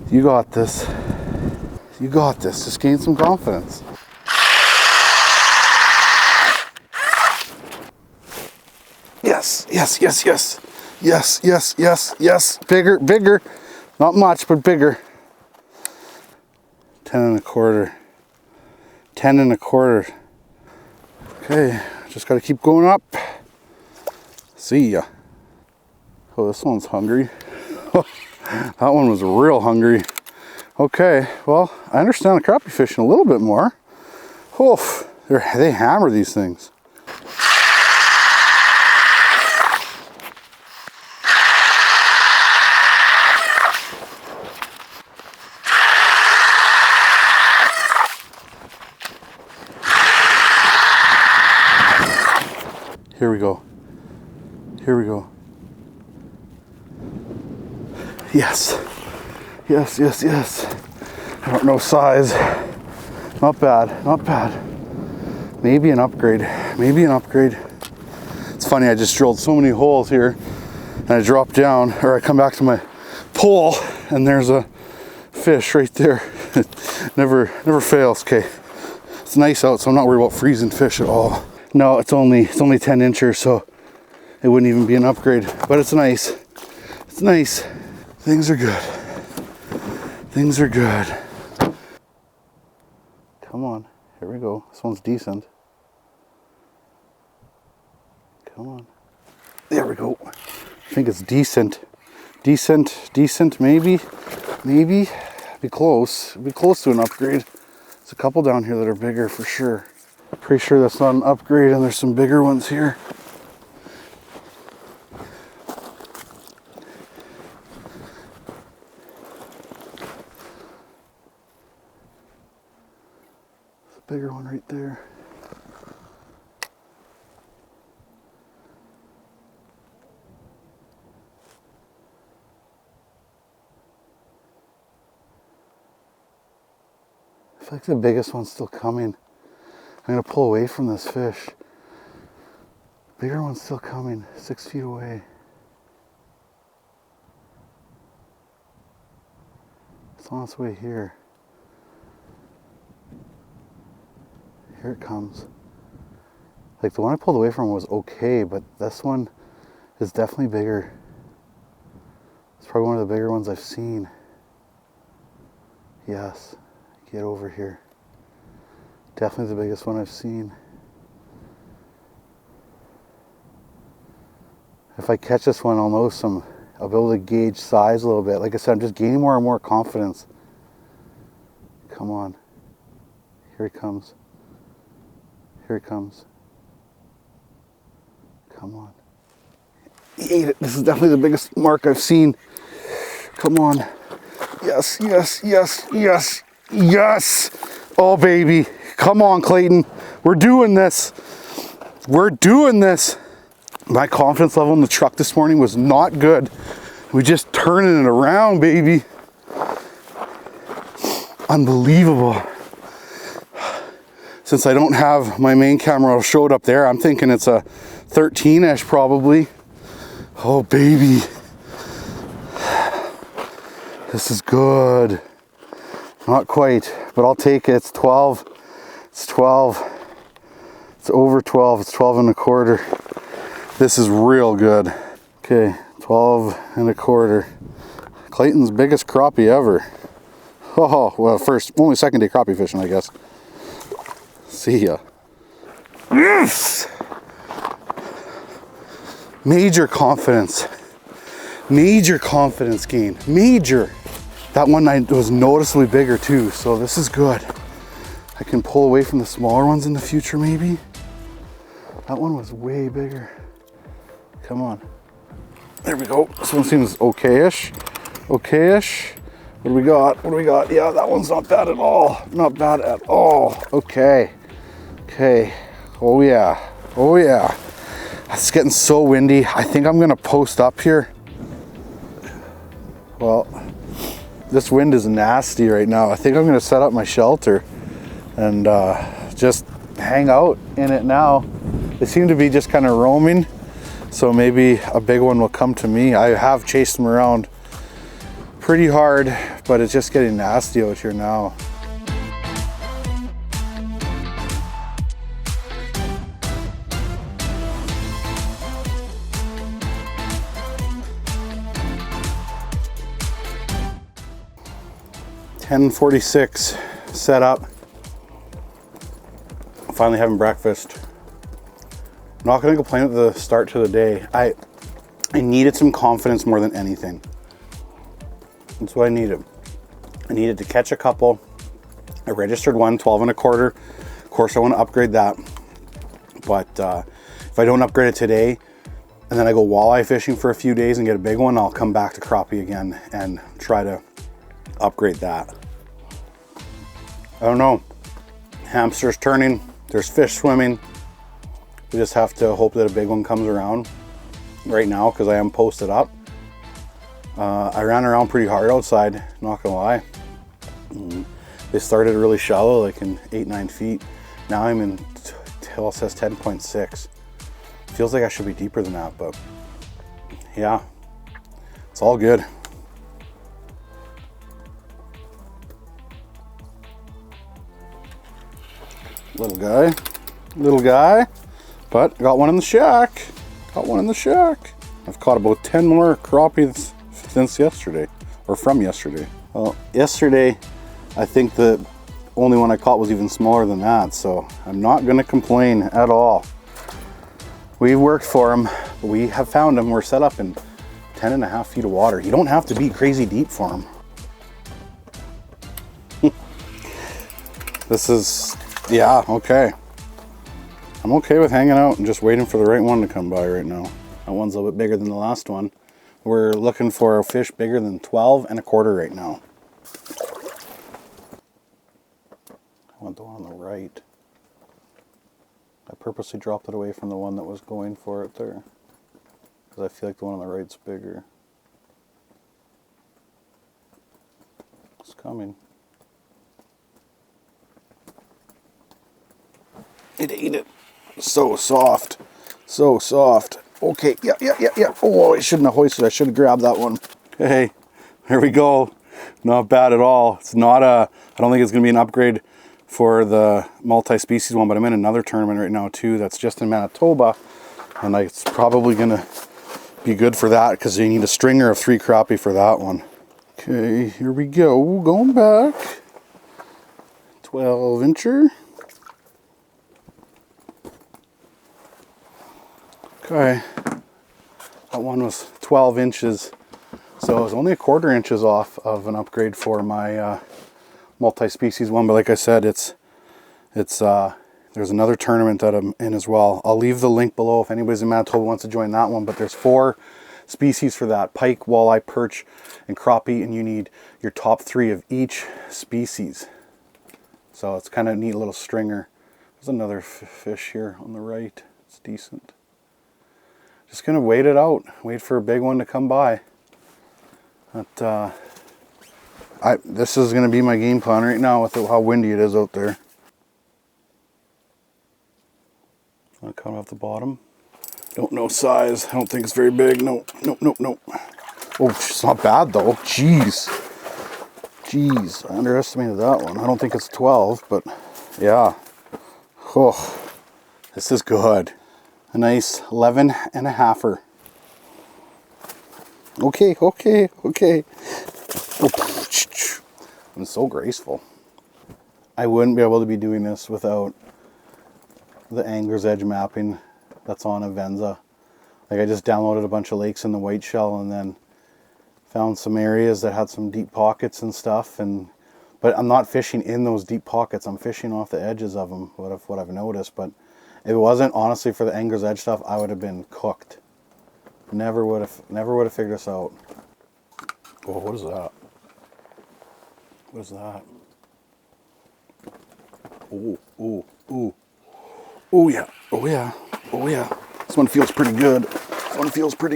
You got this. You got this. Just gain some confidence. Yes, yes, yes. Yes, yes, yes, yes. Bigger, bigger. Not much, but bigger. 10 1/4. 10 1/4. Okay, just gotta keep going up. See ya. Oh, this one's hungry. That one was real hungry. Okay, well, I understand the crappie fishing a little bit more. Oof, they hammer these things. Here we go. Here we go. Yes. Yes, yes, yes. I don't know size. Not bad, not bad. Maybe an upgrade. Maybe an upgrade. It's funny, I just drilled so many holes here and I drop down, or I come back to my pole and there's a fish right there. never fails. Okay. It's nice out, so I'm not worried about freezing fish at all. No, it's only 10 inches, so it wouldn't even be an upgrade, but it's nice. It's nice. Things are good. Things are good. Come on, here we go. This one's decent. Come on. There we go. I think it's decent. Decent, maybe. Be close. Be close to an upgrade. There's a couple down here that are bigger for sure. Pretty sure that's not an upgrade, and there's some bigger ones here. There's a bigger one right there. I feel like the biggest one's still coming. I'm gonna pull away from this fish. Bigger one's still coming, 6 feet away. It's on its way here. Here it comes. Like the one I pulled away from was okay, but this one is definitely bigger. It's probably one of the bigger ones I've seen. Yes, get over here. Definitely the biggest one I've seen. If I catch this one, I'll know I'll be able to gauge size a little bit. Like I said, I'm just gaining more and more confidence. Come on. Here it comes. Here it comes. Come on. He ate it. This is definitely the biggest mark I've seen. Come on. Yes, yes, yes, yes, yes. Oh, baby. Come on, Clayton. We're doing this. We're doing this. My confidence level in the truck this morning was not good. We're just turning it around, baby. Unbelievable. Since I don't have my main camera showed up there, I'm thinking it's a 13-ish probably. Oh, baby. This is good. Not quite, but I'll take it. It's 12. It's 12. It's over 12. It's 12 1/4. This is real good. Okay, 12 1/4. Clayton's biggest crappie ever. Oh, well, only second day crappie fishing, I guess. See ya. Yes! Major confidence. Major confidence gain. Major. That one was noticeably bigger too, so this is good. I can pull away from the smaller ones in the future maybe. That one was way bigger. Come on. There we go. This one seems okay-ish. Okay-ish. What do we got? What do we got? Yeah, that one's not bad at all. Not bad at all. Okay. Okay. Oh yeah. Oh yeah. It's getting so windy. I think I'm gonna post up here. Well, this wind is nasty right now. I think I'm gonna set up my shelter and just hang out in it now. They seem to be just kind of roaming, so maybe a big one will come to me. I have chased them around pretty hard, but it's just getting nasty out here now. 10:46 set up. Finally having breakfast. Not gonna complain at the start to the day. I needed some confidence more than anything. That's what I needed. I needed to catch a couple. I registered one, 12 1/4. Of course, I want to upgrade that. But if I don't upgrade it today, and then I go walleye fishing for a few days and get a big one, I'll come back to crappie again and try to upgrade that. I don't know. Hamster's turning. There's fish swimming. We just have to hope that a big one comes around right now because I am posted up. I ran around pretty hard outside, not gonna lie. They started really shallow, like in 8-9 feet. Now I'm in, well, it says 10.6. Feels like I should be deeper than that, but yeah, it's all good. Little guy, but got one in the shack. I've caught about 10 more crappie since yesterday, or from yesterday. Well, yesterday, I think the only one I caught was even smaller than that, so I'm not gonna complain at all. We've worked for them, but we have found them. We're set up in 10.5 feet of water. You don't have to be crazy deep for them. This is, yeah, okay. I'm okay with hanging out and just waiting for the right one to come by right now. That one's a little bit bigger than the last one. We're looking for a fish bigger than 12 1/4 right now. I want the one on the right. I purposely dropped it away from the one that was going for it there, because I feel like the one on the right's bigger. It's coming. It ate it. So soft. So soft. Okay, yeah. Oh, I shouldn't have hoisted. I should have grabbed that one. Hey, there we go. Not bad at all. It's not a, I don't think it's going to be an upgrade for the multi-species one, but I'm in another tournament right now too that's just in Manitoba, and it's probably going to be good for that because you need a stringer of 3 crappie for that one. Okay, here we go. Going back. 12-incher. Okay, that one was 12 inches, so it was only 1/4 inches off of an upgrade for my multi-species one. But like I said, it's there's another tournament that I'm in as well. I'll leave the link below if anybody's in Manitoba wants to join that one. But there's 4 species for that: pike, walleye, perch, and crappie, and you need your top 3 of each species. So it's kind of a neat little stringer. There's another fish here on the right. It's decent. Just gonna wait it out, wait for a big one to come by. But this is gonna be my game plan right now with how windy it is out there. I'll cut off the bottom. Don't know size. I don't think it's very big. No. Oh, it's not bad though. Jeez, I underestimated that one. I don't think it's 12, but yeah. Oh, this is good. A nice 11.5-er. Okay. Oh, I'm so graceful. I wouldn't be able to be doing this without the angler's edge mapping that's on Avenza. Like, I just downloaded a bunch of lakes in the Whiteshell and then found some areas that had some deep pockets and stuff. But I'm not fishing in those deep pockets. I'm fishing off the edges of them. What I've noticed, but if it wasn't honestly for the angler's edge stuff, I would have been cooked. Never would have figured this out. Oh, what is that? What is that? Oh yeah. This one feels pretty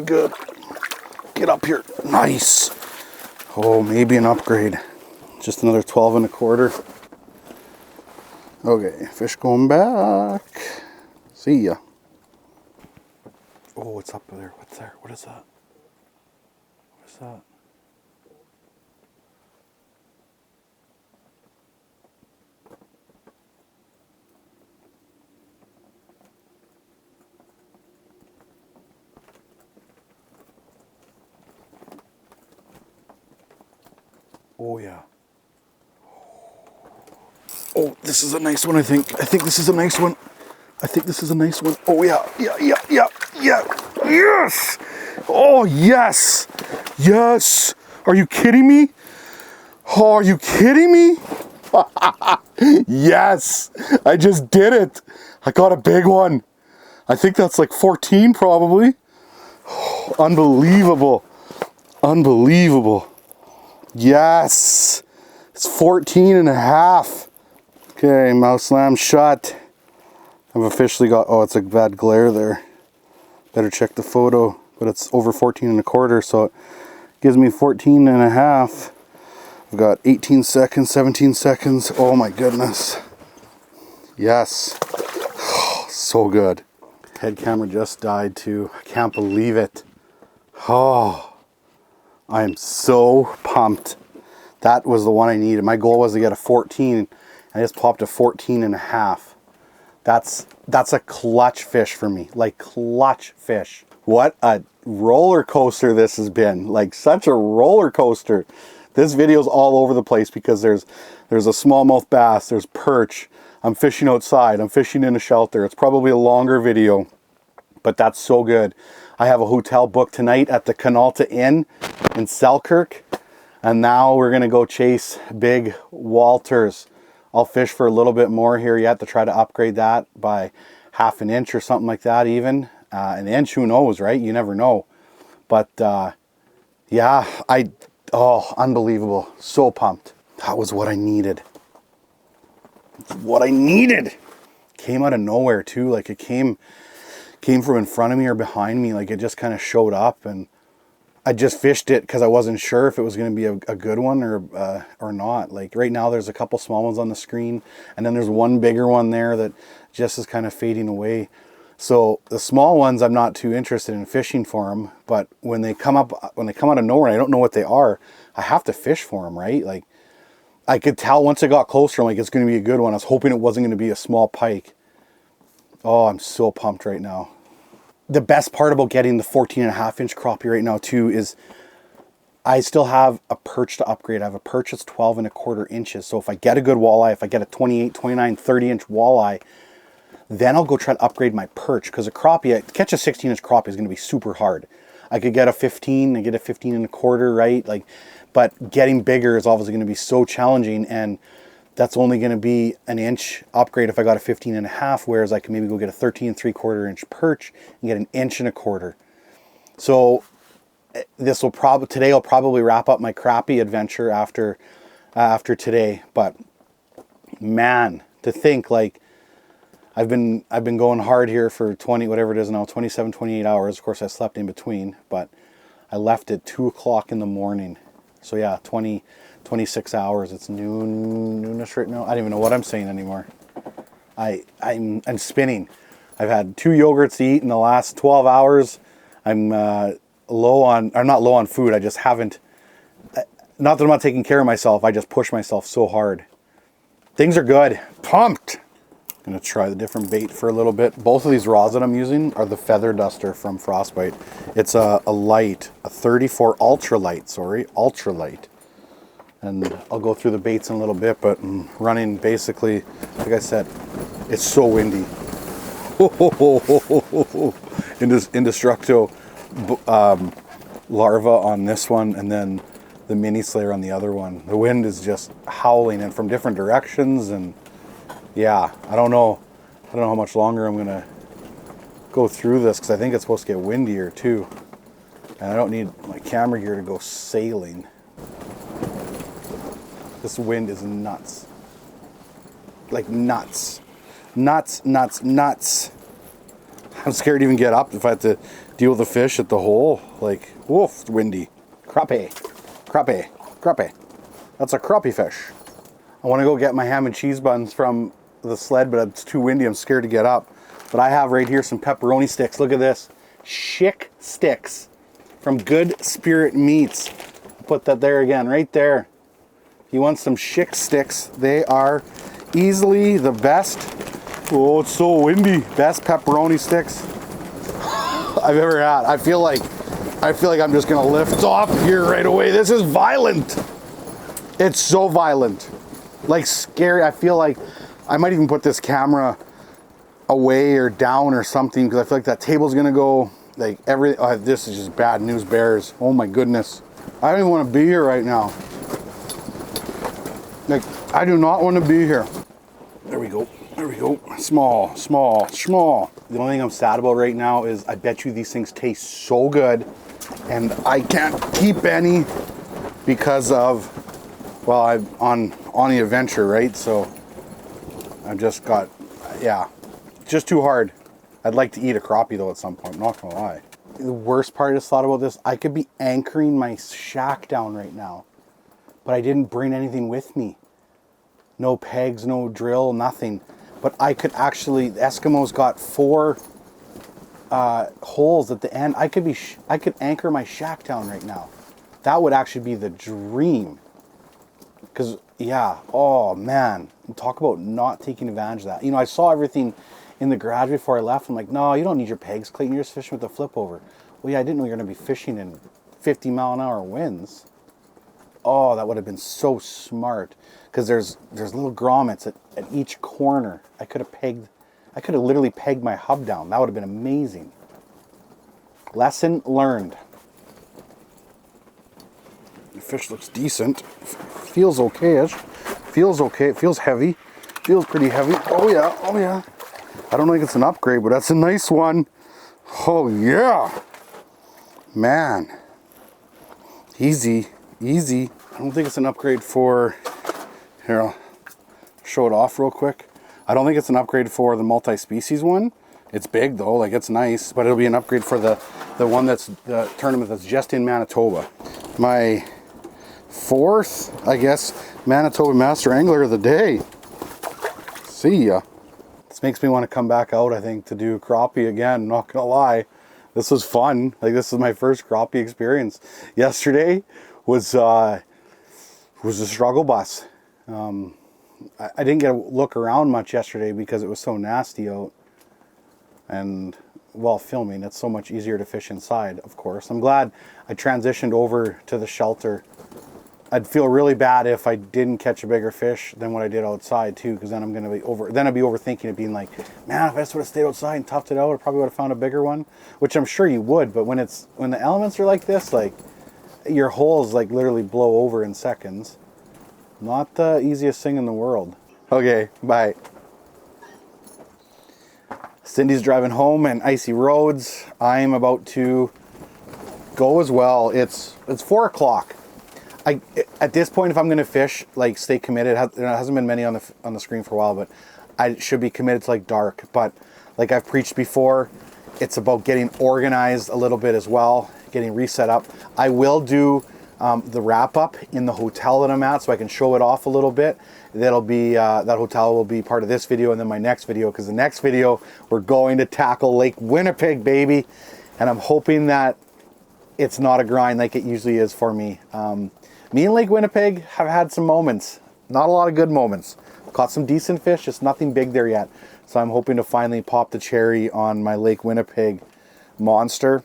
good. Get up here. Nice. Oh, maybe an upgrade. Just another 12 1/4. Okay, fish going back. See ya. Oh, it's up there. What's there? What is that? What is that? Oh yeah. Oh, this is a nice one, I think. I think this is a nice one. I think this is a nice one. Oh, yeah. Yes! Oh, yes! Yes! Are you kidding me? Oh, are you kidding me? Yes! I just did it. I got a big one. I think that's like 14 probably. Oh, unbelievable. Unbelievable. Yes! It's 14 and a half. Okay, mouth slam shut. I've officially got, oh, it's a bad glare there. Better check the photo, but it's over 14 and a quarter, so it gives me 14 and a half. I've got 18 seconds, 17 seconds. Oh my goodness. Yes. Oh, so good. Head camera just died too. I can't believe it. Oh, I am so pumped. That was the one I needed. My goal was to get a 14. I just popped a 14 and a half. That's a clutch fish for me, like clutch fish. What a roller coaster this has been, like such a roller coaster. This video's all over the place because there's a smallmouth bass, there's perch, I'm fishing outside, I'm fishing in a shelter. It's probably a longer video, but that's so good. I have a hotel booked tonight at the Canalta Inn in Selkirk, and now we're gonna go chase big Walters. I'll fish for a little bit more here yet to try to upgrade that by half an inch or something like that even. An inch, who knows, right? You never know. But yeah, oh, unbelievable. So pumped. That was what I needed. What I needed. Came out of nowhere too. Like it came from in front of me or behind me. Like it just kind of showed up, and I just fished it because I wasn't sure if it was going to be a good one or not. Like right now there's a couple small ones on the screen, and then there's one bigger one there that just is kind of fading away. So the small ones I'm not too interested in fishing for them, but when they come out of nowhere and I don't know what they are, I have to fish for them, right? Like I could tell once it got closer, I'm like, it's going to be a good one. I was hoping it wasn't going to be a small pike. Oh, I'm so pumped right now. The best part about getting the 14.5-inch crappie right now too is I still have a perch to upgrade. I have a perch that's 12.25 inches. So if I get a good walleye, if I get a 28, 29, 30-inch walleye, then I'll go try to upgrade my perch, because a crappie, to catch a 16-inch crappie is going to be super hard. I could get a 15, I get a 15.25, right? Like, but getting bigger is obviously going to be so challenging, and that's only going to be an inch upgrade if I got a 15.5, whereas I can maybe go get a 13.75-inch perch and get an 1.25 inch. So this will today I'll probably wrap up my crappie adventure after today. But man, to think, like, I've been going hard here for 20, whatever it is now, 27, 28 hours. Of course, I slept in between, but I left at 2 o'clock in the morning. So yeah, 26 hours. It's noonish right now. I don't even know what I'm saying anymore. I'm spinning. I've had 2 yogurts to eat in the last 12 hours. I'm not low on food. I just haven't, not that I'm not taking care of myself. I just push myself so hard. Things are good. Pumped. I'm gonna try the different bait for a little bit. Both of these rods that I'm using are the Feather Duster from Frostbite. It's a light, a 34 ultralight. And I'll go through the baits in a little bit, but I'm running basically, like I said, it's so windy. Indestructo larva on this one, and then the mini slayer on the other one. The wind is just howling and from different directions, and yeah, I don't know how much longer I'm gonna go through this, because I think it's supposed to get windier too, and I don't need my camera gear to go sailing. This wind is nuts. Like nuts. Nuts. I'm scared to even get up if I have to deal with the fish at the hole. Like, woof, it's windy. Crappie. That's a crappie fish. I want to go get my ham and cheese buns from the sled, but it's too windy. I'm scared to get up. But I have right here some pepperoni sticks. Look at this. Schick sticks from Good Spirit Meats. Put that there again, right there. You want some Schick sticks. They are easily the best. Oh, it's so windy. Best pepperoni sticks I've ever had. I feel like I'm just gonna lift off here right away. This is violent. It's so violent. like scary. I feel like I might even put this camera away or down or something because I feel like that table's gonna go like this is just bad news bears. Oh my goodness. I don't even want to be here right now. Like, I do not want to be here. There we go. There we go. Small, small, small. The only thing I'm sad about right now is I bet you these things taste so good and I can't keep any because of, well, I'm on the adventure, right? So I've just got, yeah, just too hard. I'd like to eat a crappie though at some point, I'm not gonna lie. The worst part I just thought about this, I could be anchoring my shack down right now, but I didn't bring anything with me. No pegs, no drill, nothing. But I could actually, the Eskimo's got 4 holes at the end. I could anchor my shack down right now. That would actually be the dream. Because, yeah, oh man, talk about not taking advantage of that. You know, I saw everything in the garage before I left. I'm like, no, you don't need your pegs, Clayton. You're just fishing with the flip over. Well, yeah, I didn't know you were going to be fishing in 50-mile-an-hour winds. Oh, that would have been so smart. Because there's little grommets at each corner. I could have literally pegged my hub down. That would have been amazing. Lesson learned. The fish looks decent. Feels okay-ish. Feels okay. It feels heavy. Feels pretty heavy. Oh yeah, oh yeah. I don't think it's an upgrade, but that's a nice one. Oh yeah. Man. Easy, easy. I don't think it's an upgrade for, here, I'll show it off real quick. I don't think it's an upgrade for the multi-species one. It's big though, like it's nice, but it'll be an upgrade for the one that's the tournament that's just in Manitoba. My 4th, I guess, Manitoba Master Angler of the day. See ya. This makes me want to come back out, I think, to do crappie again, not gonna lie. This was fun. Like, this is my first crappie experience. Yesterday was a struggle bus. I didn't get a look around much yesterday because it was so nasty out. And while filming, it's so much easier to fish inside, of course. I'm glad I transitioned over to the shelter. I'd feel really bad if I didn't catch a bigger fish than what I did outside too, because then I'd be overthinking it, being like, man, if I just would have stayed outside and toughed it out, I probably would have found a bigger one, which I'm sure you would. But when the elements are like this, like your holes like literally blow over in seconds. Not the easiest thing in the world. Okay, bye. Cindy's driving home and icy roads. I'm about to go as well. It's 4 o'clock. At this point, if I'm going to fish, like, stay committed. There hasn't been many on the screen for a while, but I should be committed to like dark. But like I've preached before, it's about getting organized a little bit as well, getting reset up. I will do the wrap up in the hotel that I'm at, so I can show it off a little bit. That'll be that hotel will be part of this video and then my next video, because the next video we're going to tackle Lake Winnipeg, baby, and I'm hoping that it's not a grind like it usually is for me. Me and Lake Winnipeg have had some moments, not a lot of good moments. Caught some decent fish, just nothing big there yet. So I'm hoping to finally pop the cherry on my Lake Winnipeg monster.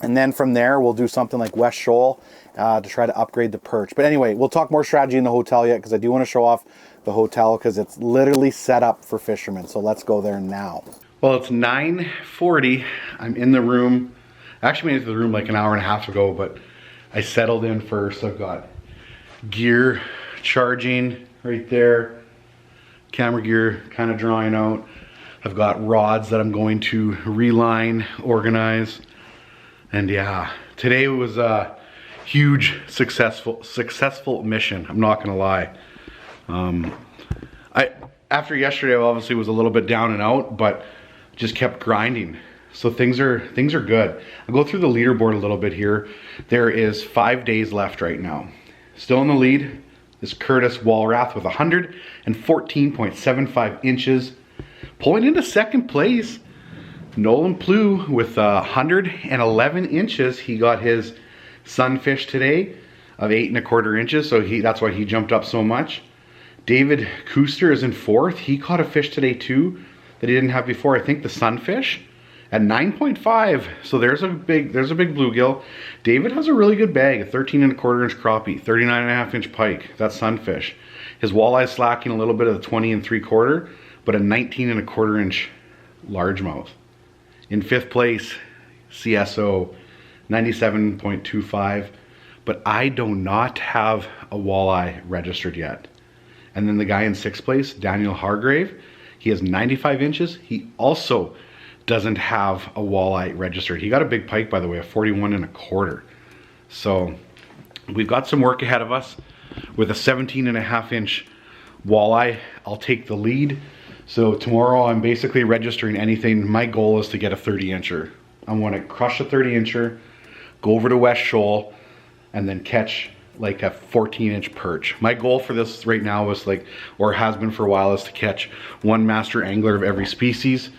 And then from there, we'll do something like West Shoal to try to upgrade the perch. But anyway, we'll talk more strategy in the hotel yet, because I do want to show off the hotel because it's literally set up for fishermen. So let's go there now. Well, it's 9:40. I'm in the room. I actually made it to the room like an hour and a half ago, but I settled in first. I've got gear charging right there. Camera gear kind of drying out. I've got rods that I'm going to reline, organize. And yeah, today was a huge successful mission. I'm not gonna lie. After yesterday, I obviously was a little bit down and out, but just kept grinding. So things are good. I'll go through the leaderboard a little bit here. There is 5 days left right now. Still in the lead is Curtis Walrath with 114.75 inches. Pulling into second place, Nolan Plew with 111 inches. He got his sunfish today of 8 1/4 inches, so that's why he jumped up so much. David Kooster is in fourth. He caught a fish today too that he didn't have before. I think the sunfish at 9.5. So there's a big bluegill. David has a really good bag, a 13 1/4 inch crappie, 39 1/2 inch pike. That's sunfish. His walleye is slacking a little bit of the 20 3/4, but a 19 1/4 inch largemouth. In 5th place, CSO 97.25, but I do not have a walleye registered yet. And then the guy in 6th place, Daniel Hargrave, he has 95 inches. He also doesn't have a walleye registered. He got a big pike, by the way, a 41 1/4. So we've got some work ahead of us. With a 17 1/2 inch walleye, I'll take the lead. So tomorrow I'm basically registering anything. My goal is to get a 30 incher. I want to crush a 30 incher, go over to West Shoal, and then catch like a 14 inch perch. My goal for this right now is like, or has been for a while, is to catch one master angler of every species.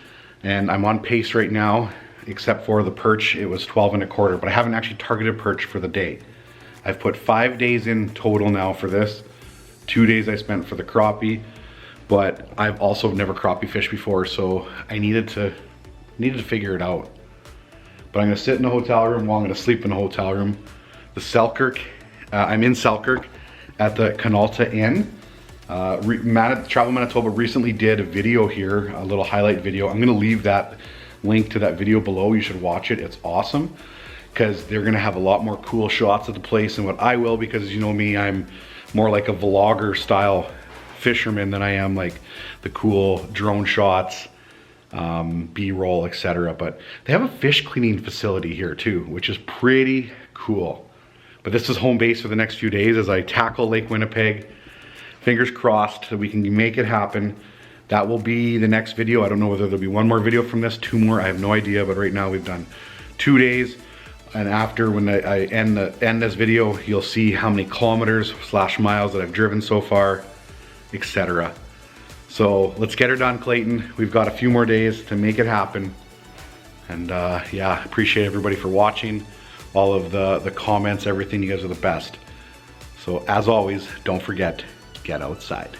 And I'm on pace right now, except for the perch. It was 12 1/4, but I haven't actually targeted perch for the day. I've put 5 days in total now for this. 2 days I spent for the crappie, but I've also never crappie fished before, so I needed to figure it out. But I'm gonna sit in the hotel room. Well, I'm gonna sleep in the hotel room. The Selkirk, I'm in Selkirk at the Canalta Inn. Travel Manitoba recently did a video here, a little highlight video. I'm gonna leave that link to that video below. You should watch it, it's awesome. Because they're gonna have a lot more cool shots at the place than what I will, because you know me, I'm more like a vlogger style fisherman than I am like the cool drone shots, B-roll, etc. But they have a fish cleaning facility here too, which is pretty cool. But this is home base for the next few days as I tackle Lake Winnipeg. Fingers crossed that we can make it happen. That will be the next video. I don't know whether there'll be one more video from this, 2 more, I have no idea, but right now we've done 2 days. And after, when I end this video, you'll see how many kilometers / miles that I've driven so far, etc. So let's get her done, Clayton. We've got a few more days to make it happen. And yeah, appreciate everybody for watching, all of the comments, everything. You guys are the best. So as always, don't forget, get outside.